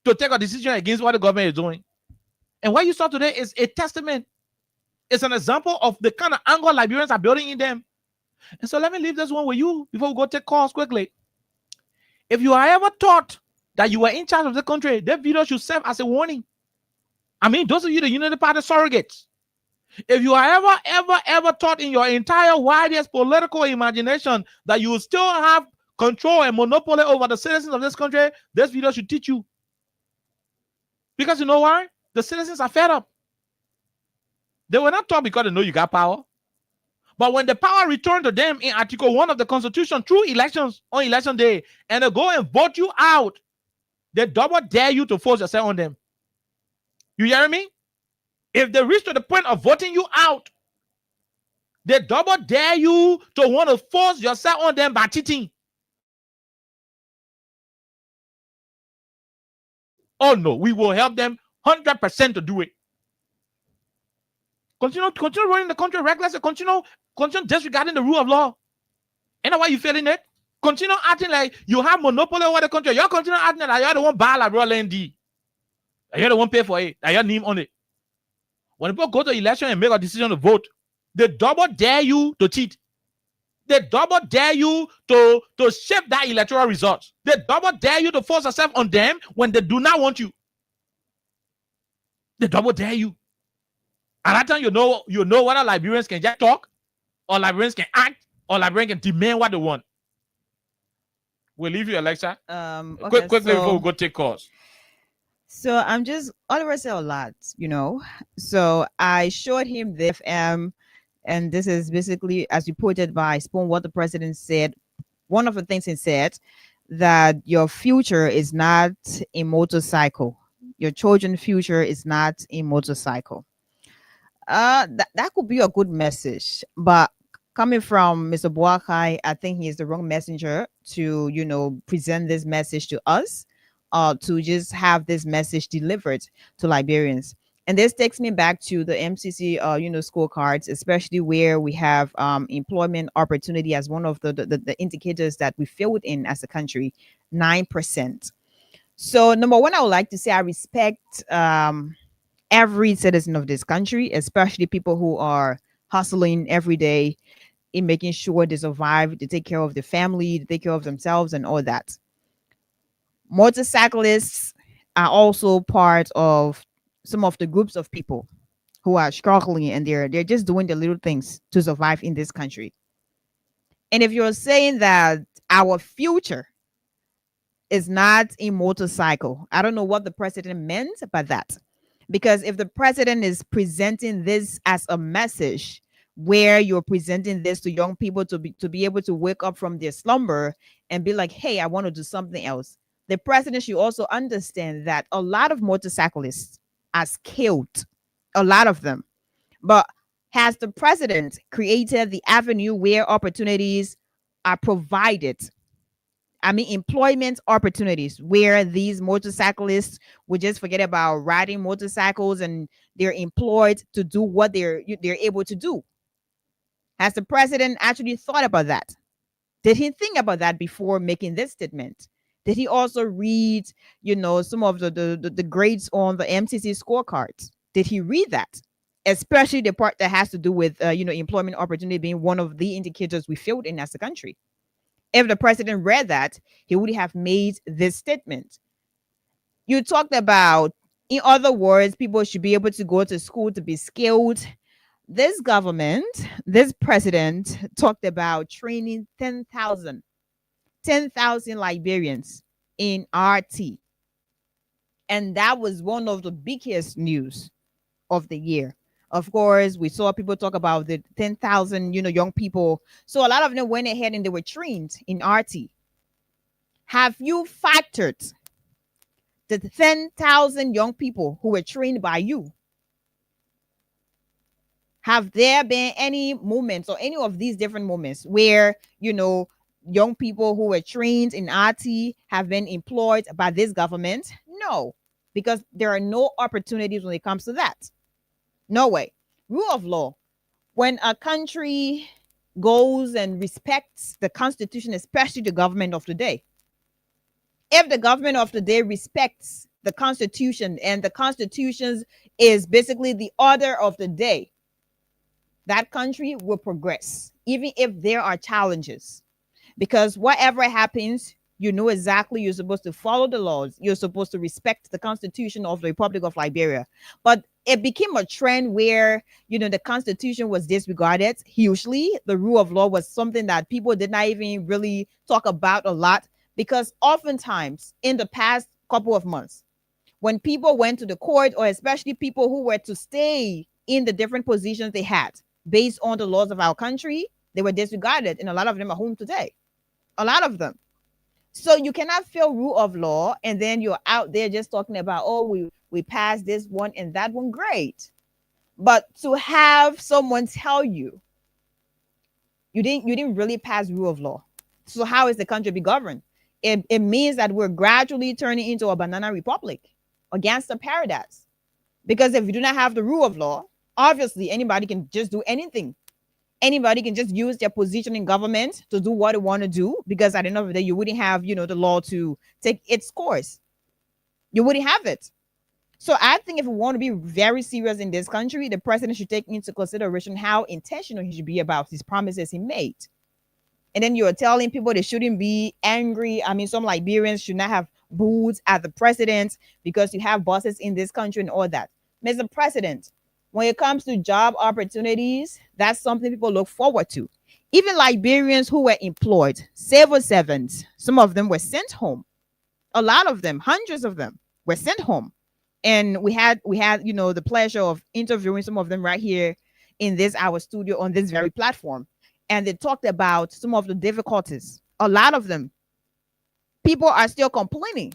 to take a decision against what the government is doing. And what you saw today is a testament. It's an example of the kind of anger Liberians are building in them. And so let me leave this one with you before we go take calls quickly. If you are ever thought that you are in charge of the country, that video should serve as a warning. I mean, those of you, the Unity Party surrogates, if you are ever thought in your entire widest political imagination that you will still have control and monopoly over the citizens of this country, this video should teach you. Because you know why? The citizens are fed up. They were not taught because they know you got power. But when the power returned to them in Article 1 of the Constitution through elections on election day, and they go and vote you out, they double dare you to force yourself on them. You hear me? If they reach to the point of voting you out, they double dare you to want to force yourself on them by cheating. Oh no, we will help them 100% to do it. Continue running the country reckless. Continue disregarding the rule of law. And why you feeling it? Continue acting like you have monopoly over the country. You're continue acting like you're the one buy like land. You're the one pay for it. That your name on it. When people go to election and make a decision to vote, they double dare you to cheat. They double dare you to shape that electoral result. They double dare you to force yourself on them when they do not want you. They double dare you. At that time, you know whether Liberians can just talk, or Liberians can act, or Liberians can demand what they want. We'll leave you, Alexa. Okay, Quickly before we go take calls. So I'm just Oliver said a lot, So I showed him the FM, and this is basically as reported by Spoon what the president said. One of the things he said that your future is not a motorcycle. Your children's future is not a motorcycle. That could be a good message, but coming from Mr. Boakai, I think he is the wrong messenger to, present this message to us, to just have this message delivered to Liberians. And this takes me back to the MCC, scorecards, especially where we have employment opportunity as one of the indicators that we fail within as a country, 9%. So number one, I would like to say I respect every citizen of this country, especially people who are hustling every day in making sure they survive, they take care of their family, they take care of themselves and all that. Motorcyclists are also part of some of the groups of people who are struggling, and they're just doing the little things to survive in this country. And if you're saying that our future is not a motorcycle, I don't know what the president meant by that. Because if the president is presenting this as a message where you're presenting this to young people to be able to wake up from their slumber and be like, hey, I want to do something else, the president should also understand that a lot of motorcyclists are skilled, a lot of them. But has the president created the avenue where opportunities are provided? employment opportunities where these motorcyclists would just forget about riding motorcycles and they're employed to do what they're able to do. Has the president actually thought about that? Did he think about that before making this statement? Did he also read, some of the grades on the MCC scorecards? Did he read that? Especially the part that has to do with, employment opportunity being one of the indicators we failed in as a country. If the president read that, he would have made this statement. You talked about, in other words, people should be able to go to school to be skilled. This government, this president talked about training 10,000 Liberians in RT. And that was one of the biggest news of the year. Of course, we saw people talk about the 10,000, young people. So a lot of them went ahead and they were trained in RT. Have you factored the 10,000 young people who were trained by you? Have there been any moments or any of these different moments where, young people who were trained in RT have been employed by this government? No, because there are no opportunities when it comes to that. No way. Rule of law. When a country goes and respects the Constitution, especially the government of the day, if the government of the day respects the Constitution and the Constitution is basically the order of the day, that country will progress, even if there are challenges. Because whatever happens, you know exactly you're supposed to follow the laws. You're supposed to respect the Constitution of the Republic of Liberia. But it became a trend where, the Constitution was disregarded hugely. The rule of law was something that people did not even really talk about a lot, because oftentimes in the past couple of months, when people went to the court, or especially people who were to stay in the different positions they had based on the laws of our country, they were disregarded. And a lot of them are home today. A lot of them. So you cannot feel rule of law and then you're out there just talking about, oh, we passed this one and that one. Great. But to have someone tell you you didn't really pass rule of law, so how is the country be governed? It means that we're gradually turning into a banana republic against a paradise. Because if you do not have the rule of law, obviously anybody can just do anything. Anybody can just use their position in government to do what they want to do, because at the end of the day, you wouldn't have, the law to take its course. You wouldn't have it. So I think if we want to be very serious in this country, the president should take into consideration how intentional he should be about his promises he made. And then you're telling people they shouldn't be angry. I mean, some Liberians should not have booed at the president because you have bosses in this country and all that. Mr. President, when it comes to job opportunities, that's something people look forward to. Even Liberians who were employed, civil servants, some of them were sent home. A lot of them, hundreds of them, were sent home. And we had, the pleasure of interviewing some of them right here in our studio on this very platform. And they talked about some of the difficulties. A lot of them, people are still complaining.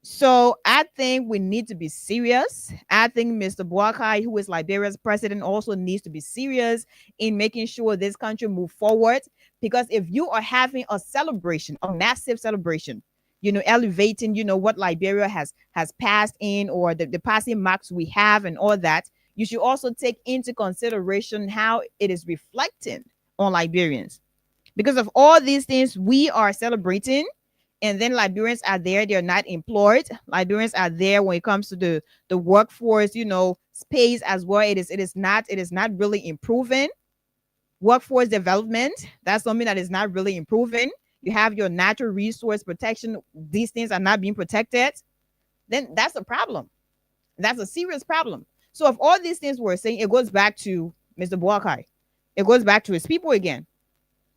So I think we need to be serious. I think Mr. Boakai, who is Liberia's president, also needs to be serious in making sure this country move forward. Because if you are having a celebration, a massive celebration, elevating, what Liberia has passed in, or the passing marks we have and all that, you should also take into consideration how it is reflecting on Liberians. Because of all these things we are celebrating, and then Liberians are there, they're not employed. Liberians are there when it comes to the workforce, space as well. It is not really improving. Workforce development, that's something that is not really improving. You have your natural resource protection. These things are not being protected. Then that's a problem. That's a serious problem. So if all these things we're saying, it goes back to Mr. Boakai. It goes back to his people again.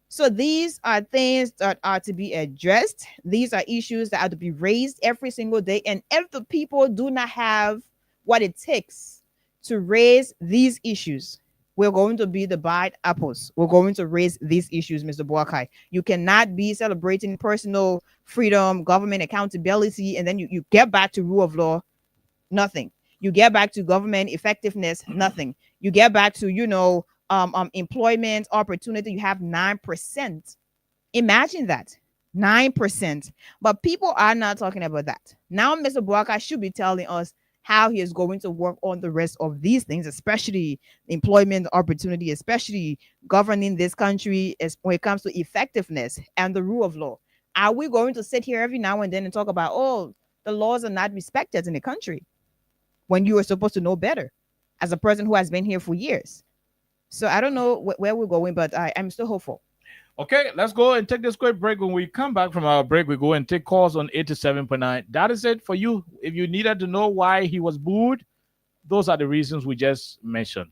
So these are things that are to be addressed. These are issues that are to be raised every single day. And if the people do not have what it takes to raise these issues, we're going to be the bad apples. We're going to raise these issues, Mr. Boakai. You cannot be celebrating personal freedom, government accountability, and then you get back to rule of law, nothing. You get back to government effectiveness, nothing. You get back to, employment opportunity, you have 9%. Imagine that. 9%. But people are not talking about that. Now, Mr. Boaka should be telling us how he is going to work on the rest of these things, especially employment opportunity, especially governing this country as when it comes to effectiveness and the rule of law. Are we going to sit here every now and then and talk about, oh, the laws are not respected in the country when you are supposed to know better as a person who has been here for years? So I don't know where we're going, but I'm still hopeful. Okay, let's go and take this quick break. When we come back from our break, we go and take calls on 87.9. That is it for you. If you needed to know why he was booed, those are the reasons we just mentioned.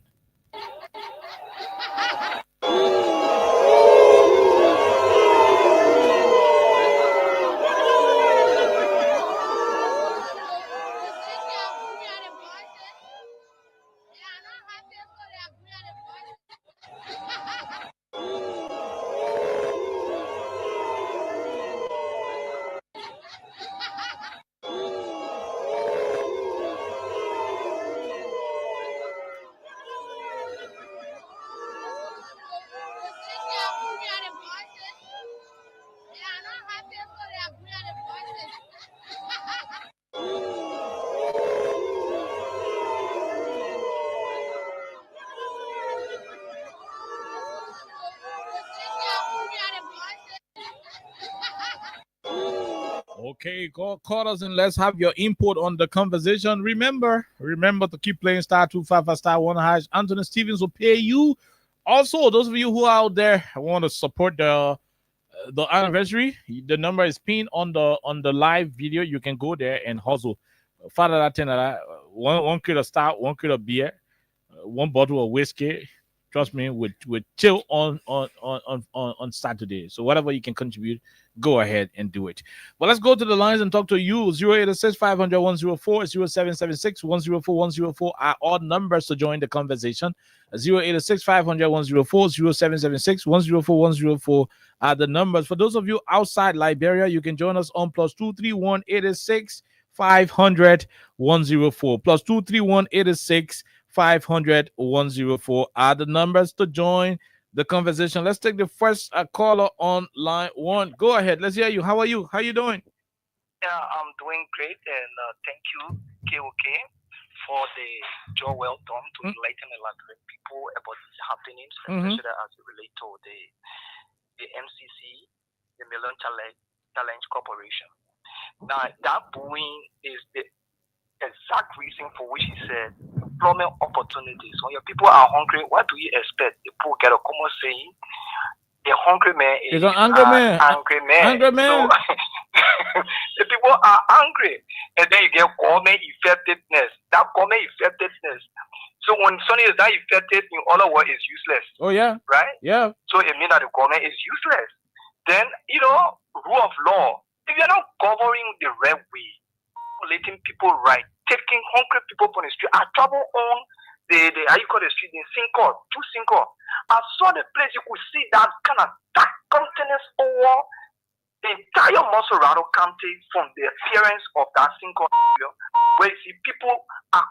Okay, call us and let's have your input on the conversation. Remember to keep playing star 255 star 1 hash. Anthony Stevens will pay you. Also, those of you who are out there want to support the anniversary, the number is pinned on the live video. You can go there and hustle. Father that thing that one crate of stout, one crate of beer, one bottle of whiskey. Trust me, with chill on Saturday. So whatever you can contribute, go ahead and do it. But let's go to the lines and talk to you. 0886 500 104, 0776 104 104 are all numbers to join the conversation. 0886 500 104, 0776 104 104 are the numbers. For those of you outside Liberia, you can join us on +231 86 500 104 +231 86 500 104 are the numbers to join the conversation. Let's take the first caller on line 1. Go ahead. Let's hear you. How are you? How you doing? Yeah, I'm doing great, and thank you, KOK, for the job well done to enlighten a lot of people about the happenings, especially as it relates to the MCC, the Million Challenge Corporation. Now, that booing is the exact reason for which he said employment opportunities. When your people are hungry, what do you expect? People get a common saying, a hungry man is an angry man. Angry man. Angry man. So, the people are angry. And then you get government effectiveness. That government effectiveness. So when something is not effective, in other words, it's useless. Oh, yeah. Right? Yeah. So it means that the government is useless. Then, rule of law. If you're not governing the right way, letting people right, taking hungry people from the street. I travel on the how you call the street in Sinko, to Sinko. I saw the place you could see that kind of dark countenance over the entire Monserrato County from the appearance of that Sinko area, where you see people are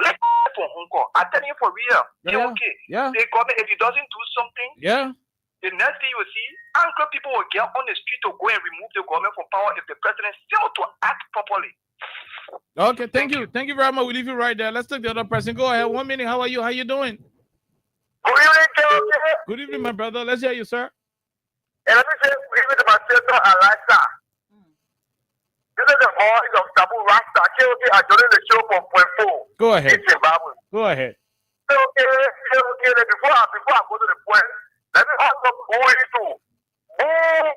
left for hunger. I tell you for real. Yeah. Okay. Yeah. The government, if it doesn't do something, Yeah. the next thing you will see, angry people will get on the street to go and remove the government from power if the president fails to act properly. Okay, thank you. Thank you very much. We'll leave you right there. Let's take the other person. Go ahead. 1 minute. How are you? How you doing? Good evening, KOK. Good evening, my brother. Let's hear you, sir. And let me say good evening to my sister, Alexa. This is the voice of Tabu Rasta. KOK are joining the show from Point 4. Go ahead. In Zimbabwe. Go ahead. KOK, before I go to the point, let me ask some boys too.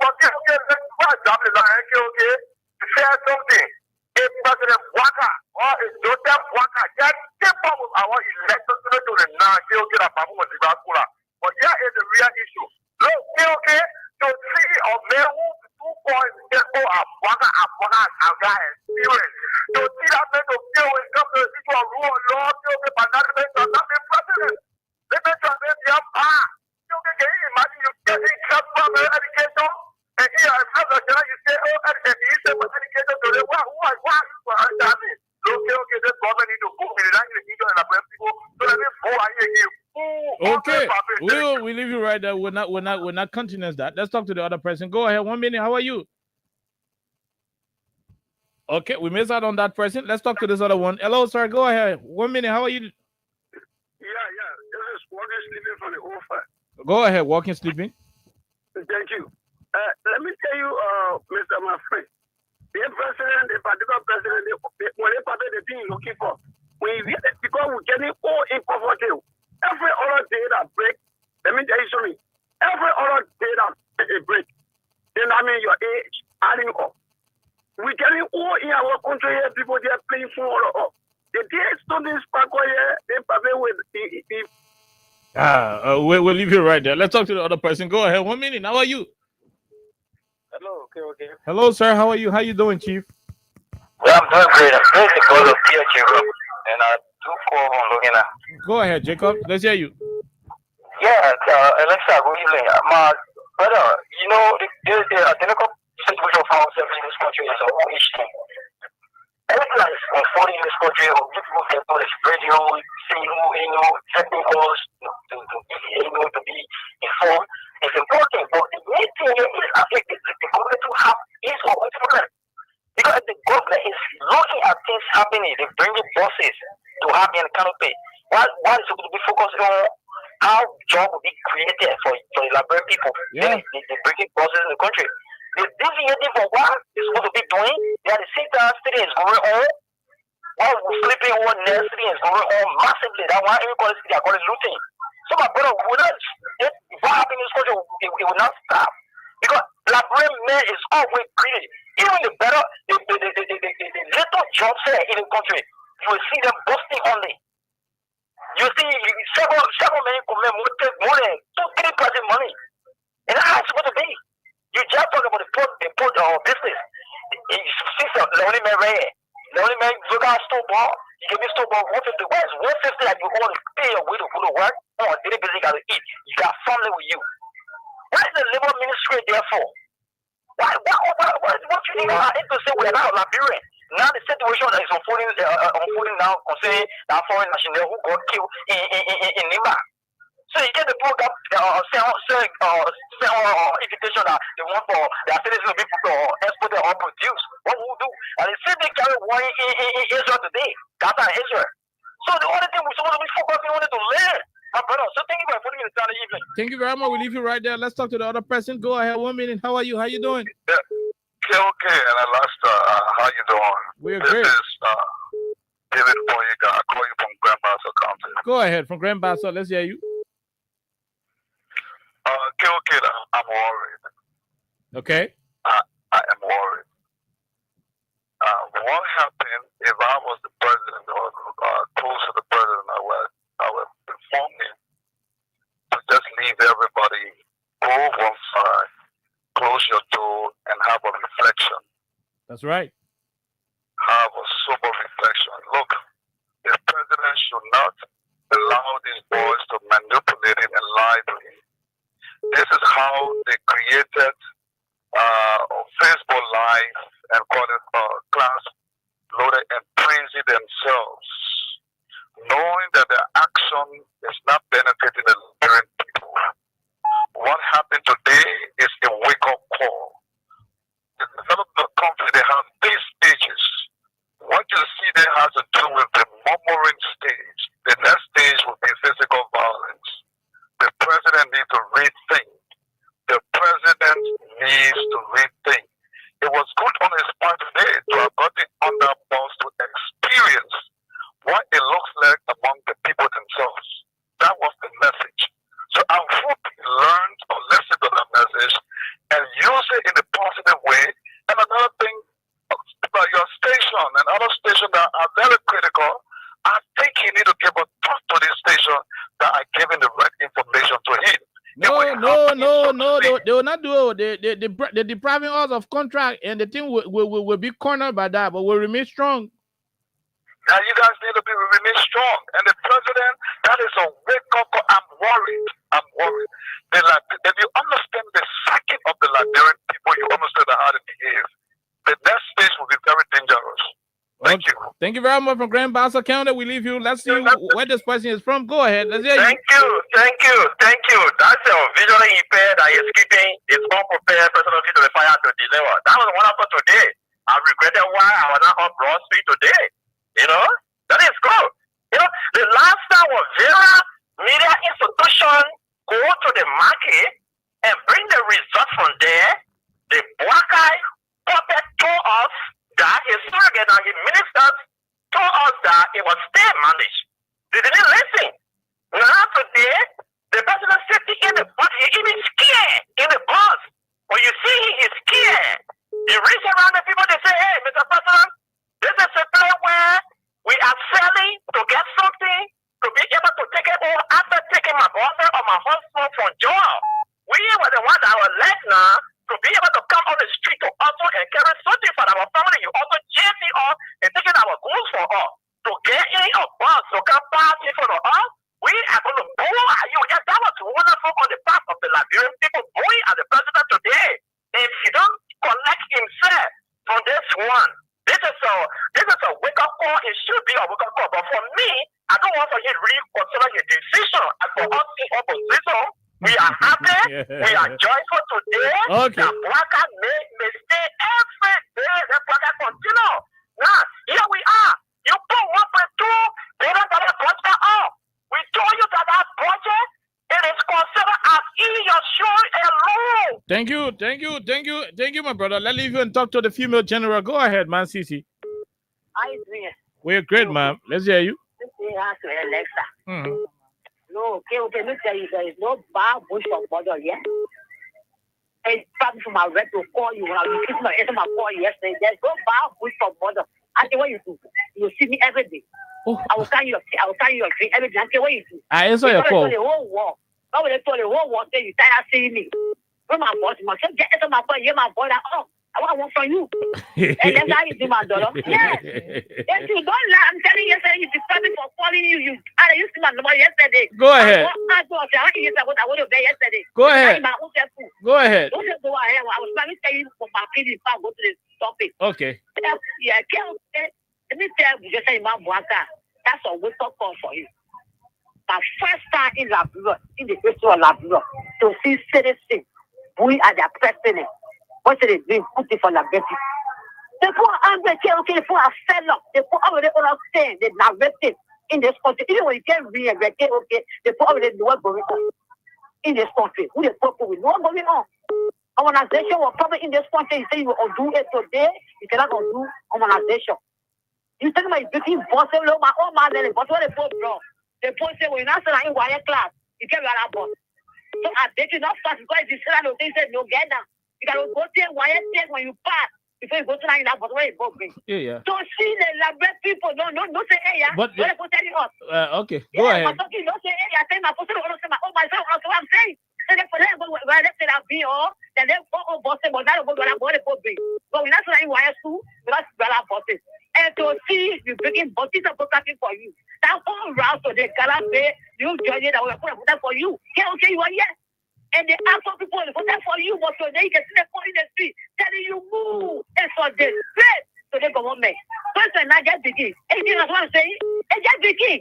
But KOK, let's drop the line, KOK, to share something. If President Waka or if Joseph Waka get up with our election to the KOK that Babu was Zimbabwe. But here is the real issue. Look, KOK, to see a man who points people are Waka and experience. To see that man to deal with the issue of rule of law, KOK, but not the president. Let me translate your part. KOK, can you imagine you getting just from education? And here, I'm not you say, oh, and you say, education to the why you for understanding? Okay, this government need to go with the individual and the people. So let me go and hear Okay, we leave you right there. We're not continuing that. Let's talk to the other person. Go ahead. 1 minute. How are you? Okay, we missed out on that person. Let's talk to this other one. Hello, sir. Go ahead. 1 minute. How are you? Yeah. This is walking sleeping from the offer. Go ahead. Walking, sleeping. Thank you. Let me tell you, Mr. My friend, the president, the particular president, when they party the thing you're looking for, because we're getting all uncomfortable. Every other day that break, let me tell you something. Every other day that a break, then I mean your age adding up. We're getting all in our country here, people they are playing for all up. The day students back here, they play with We'll leave you right there. Let's talk to the other person. Go ahead. 1 minute. How are you? Hello, okay. Hello, sir. How are you? How you doing, Chief? Yeah, I'm doing great. I'm doing the call of Pierre Jacob, and I do call on Logina. Go ahead, Jacob. Let's hear you. Yeah, Alexa, good evening. My brother, you know, the identical situation for ourselves in this country is a whole issue. Everything is unfolding in this country. People can go to radio, see who, setting calls to be informed. It's important, but the main thing is the government to have is or what's problem. Because the government is looking at things happening, they bring the bosses to have an canopy. One is supposed to be focused on how job will be created for the Liberian people. Yeah. They bring bosses in the country. They deviating from what they're supposed to be doing. They are the same time studying is going on. While we're flipping on there, studying is going on massively. That's why every college they are calling looting. So my brother, what happened in this country, it will not stop. Because Liberian man is always greedy. Even the better, the little jobs here in the country, you will see them busting only. You see several men come more than 2-3% money. And that's how it's supposed to be. You just talk about the port business. You see the only man rare. The only man look at store ball, you give me store ball 150. Why is 150 that you want to pay your way to go to work? Oh, daily business you gotta eat. You got family with you. What is the labor ministry there for? What you think I hate to say we're not Liberian? Now the situation is unfolding now concerning that foreign national who got killed in Nima. So you get the program invitation that they want for their citizens to be exported or produced. What will we do? And they say they carry war in Israel today, Gaza and Israel. So the only thing we're supposed to be focusing on is to learn. My brother, so thank you for putting me in the evening. Thank you very much. We'll leave you right there. Let's talk to the other person. Go ahead. 1 minute. How are you? How you doing? Okay, and how you doing? We're great. This is David Boyega. I call you from Grand Bassa County. Go ahead. From Grand Bassa. Let's hear you. Okay, I'm worried. Okay. I am worried. What happened if I was the president or close to the president? I would inform him to just leave everybody, go one side, close your door, and have a reflection. That's right. Have a sober reflection. Look, the president should not allow these boys to manipulate him and lie to him. This is how they created Facebook Live and called it class loaded and praising themselves, knowing that their action is not benefiting the Liberian people. What happened today is a wake-up call. The development country, they have these stages. What you see there has to do with the murmuring stage. The next stage will be physical violence. The president needs to rethink. The president needs to rethink. It was good on his part today to have gotten under boss to experience what it looks like among the people themselves. That was the message. So I hope he learned or listened to that message and use it in a positive way. And another thing about your station and other stations that are very critical, I think he need to give a talk to this station that are giving the right information to him. No. They will not do it. They're depriving us of contract, and the thing will be cornered by that, but will remain strong. Now you guys need to remain strong. And the president, that is a wake-up call. I'm worried. If you understand the psyche of the Liberian people, you understand how to behave. The next stage will be very dangerous. Thank you. Thank you very much from Grand Bassa County. We leave you. Let's see where this person is from. Go ahead. Let's hear you. Thank you. That's your visually impaired that is keeping his unprepared personal to the fire to deliver. That was wonderful today. I regretted why I was not on Broad Street today. You know, that is good. You know, the last time was Vera media institution go to the market and bring the results from there. The black guy puppet told us that his surrogate and his ministers told us that it was state managed. They didn't listen. Now today, the president sitting in the bus, he even scared in the bus. When you see him, he's scared. He reach around the people, they say, hey, Mr. President, this is a place where we are selling to get something to be able to take it over after taking my boyfriend or my husband from jail. We were the ones that were left now to be able to come on the street to also and carry something for our family. You also chasing us and taking our goods for us. To get in a bus, to come pass in front of us, we are going to boo at you. Yes, that was wonderful on the part of the Liberian people booing at the president today. If he don't collect himself from this one, this is a wake-up call. It should be a wake-up call. But for me, I don't want for him to reconsider his decision. And for us in opposition, we are happy. We are joyful today. Okay. The Blacker may stay every day. The Blacker continue. Now, here we are. You put $1.2 billion budget up. We told you that budget, it is considered as in your shoe alone. Thank you, my brother. Let's leave you and talk to the female general. Go ahead, man, Cece. How you doing? We're great, ma'am. Let's hear you. This thing has to Alexa. Mhm. No, okay, let me tell you, there is no bar bush of border yet. And probably from my rep to call you when I was kissing my call yesterday. There's no bar bush of border. I say what you do. You see me every day. Oh. I will carry your drink every day. I say what you do. I answer your call. The whole war. How will they tell the whole war say you tired of seeing me? When my boss, my son, get my boy, you're my boy. Oh, I want from you. And that's how you do, my daughter. Yes. If you don't lie, I'm telling you, yesterday, you disturb me for calling you. You used to my number yesterday. Go ahead. I went to bed yesterday. Go ahead. Go ahead. Don't just go ahead. I was trying to tell you for my kids before I go to the topic. Okay. Yeah, let me tell you, just say, Imam Bouaka, that's a wake-up call for you. My first time in Labrador, in the history of Labrador, to see citizens, we are their president. What should they do? Put it for the baby. People are angry, okay, people are fed up. They put over the other thing, they narrative in this country. Even when you can't read, okay, they put over the what's going on in this country. Who the people with what's going on? Organization will probably in this country, you say you will undo it today, you cannot undo organization. You think about being boss, my own man, but what they put wrong. They put say, when you're not in wire class, you can't wear that boss. So I bet you not fast because if you say no get down. You can go to wire check when you pass before you go to that but where you go. Yeah. So see the Labrador people, no say hey, yeah. But don't tell you us. Okay, go ahead. But don't say hey, I say my person don't say my oh myself, what I'm saying. So they for them go where they say that be all, then they go boss but that go bring. But we're not saying wire too, because we're not bosses. And to see you bringing bosses of talking for you. That whole route to the Galabe, you join it, I will put that for you. Okay, you are here. And they ask some people to put that for you, but today you can see them in the street telling you move. It's for this great to the government. First and not just begin. And you know what I'm saying? And just begin.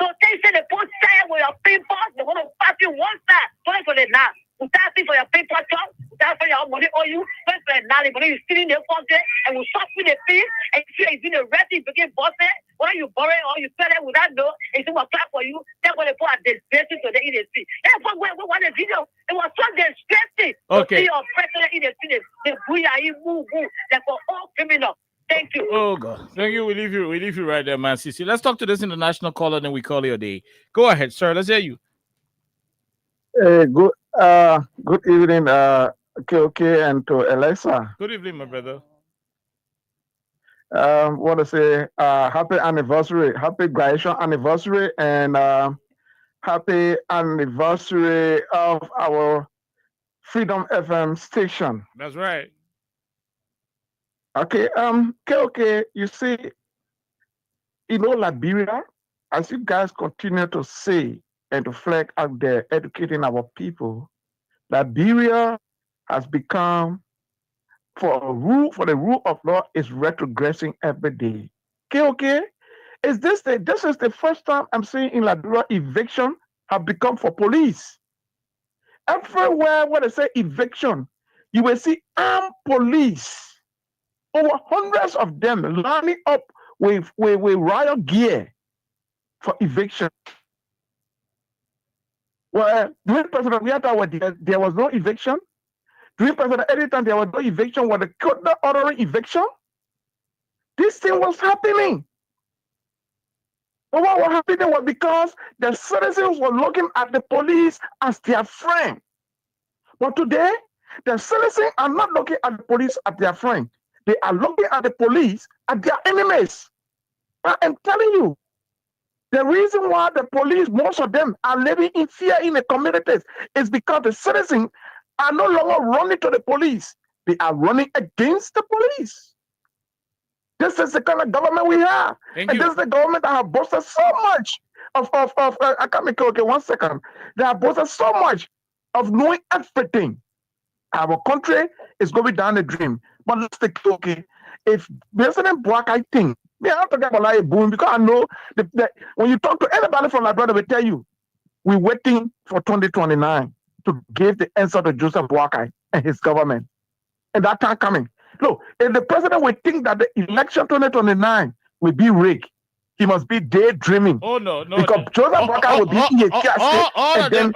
So they say the post side with your papers, they want to pass you one side. Don't for the now. You start for your paper job, you start for your money or you, first for the now, the money you steal in the country, and we stop with the fees, and if you're doing the rest, you begin bossing, whether you borrow or you spend it without no, and it will clap for you, then when they put a disgracing to the industry. That's what we want the video. It was so disgracing to see your president in the street, the booyah, move, like for all criminals. Thank you. Oh God, thank you. We leave you right there, man. Cece. Let's talk to this international caller, then we call it a day. Go ahead, sir. Let's hear you. Good evening, KOK and to Alexa. Good evening, my brother. Want to say happy anniversary, happy graduation anniversary, and happy anniversary of our Freedom FM station. That's right. Okay, KOK, you see, Liberia, as you guys continue to say and to flag out there educating our people, Liberia has become, for the rule of law is retrogressing every day. Okay. This is the first time I'm seeing in Liberia eviction have become for police. Everywhere where they say eviction, you will see armed police, over hundreds of them lining up with riot gear for eviction. Well, during President Wiata, there was no eviction. During President Editon, there was no eviction. Were the court ordering eviction? This thing was happening. But what was happening was because the citizens were looking at the police as their friend. But today, the citizens are not looking at the police as their friend. They are looking at the police as their enemies. I am telling you, the reason why the police, most of them, are living in fear in the communities is because the citizens are no longer running to the police. They are running against the police. This is the kind of government we have. This is the government that have boasted so much I can't make it okay, 1 second. They have boasted so much of knowing everything. Our country is going down the dream. But let's take it okay. If President Buhari, I think, I'm not talking about like a boom because I know that when you talk to anybody from Liberia, they will tell you, we're waiting for 2029 to give the answer to Joseph Boakai and his government. And that time coming. Look, if the president will think that the election 2029 will be rigged, he must be daydreaming. Oh no, because Joseph Boakai will be in a casket. All of them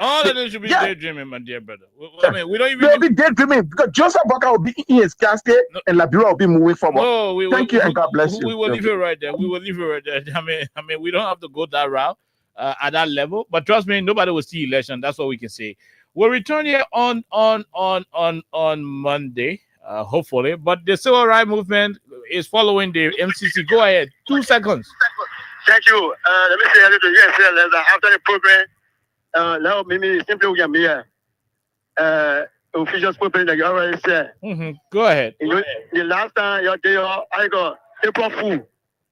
should be daydreaming, my dear brother. I mean, we don't even. They'll be daydreaming because Joseph Boakai will be in his casket and Liberia will be moving forward. No, Thank you and God bless you. We will leave it right there. We will leave it right there. I mean, we don't have to go that route at that level. But trust me, nobody will see election. That's what we can say. We'll return here on Monday. Hopefully, but the civil rights movement is following the MCC. Go ahead, 2 seconds. Thank you. Let me say hello to you and say after the program, now maybe simply we can be official program that you already said. Go ahead. The last time I got April Fool,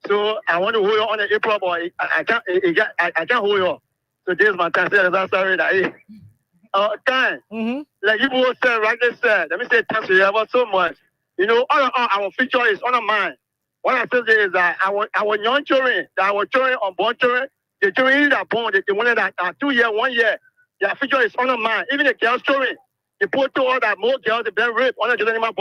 so I want to hold you on the April, boy. I can't hold you. So this is my time. Sorry that. Like you both said, rightly said. Let me say thanks to you about so much. You know, our future is on our mind. What I say is that our young children, our children, unborn children, the children that are born, the one that are 2 years, 1 year, their future is on our mind. Even the girls' children, they put to all that more girls have been raped on the generation.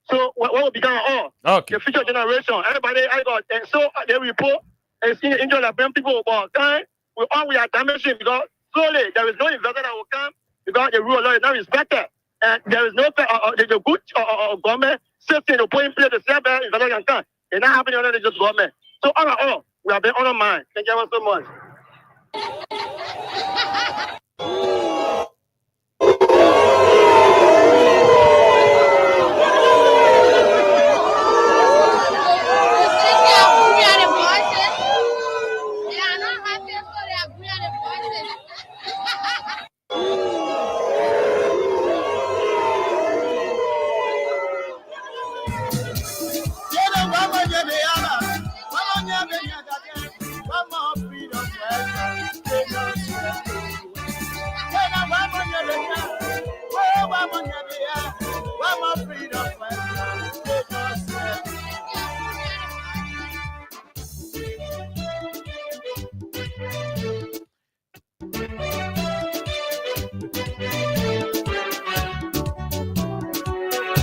So what will become of all? Okay. The future generation, everybody, and so they report and see the injured that people about time. We are damaging because slowly there is no investor that will come because the rule of law is not respected. And there is no the good government system to put in place the same investor can come. It's not happening under the just government. So all in all, we have been on our mind. Thank you so much.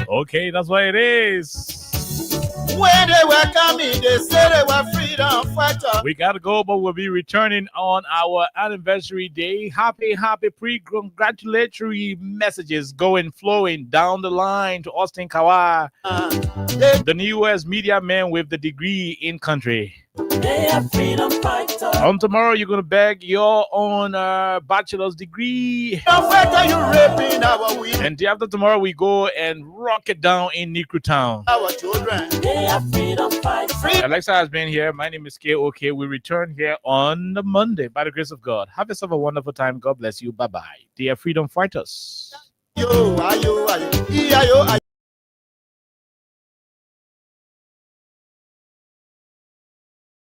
Okay, that's what it is. When they were coming, they said they were freedom fighters. We gotta go, but we'll be returning on our anniversary day. Happy pre-congratulatory messages flowing down the line to Austin Kawa, the newest media man with the degree in country. They are freedom fighters. On tomorrow, you're gonna beg your own bachelor's degree. And day after tomorrow, we go and rock it down in Nikru Town. Our children. They are freedom fighters. Alexa has been here. My name is KOK. We return here on the Monday by the grace of God. Have yourself a wonderful time. God bless you. Bye bye. They are freedom fighters.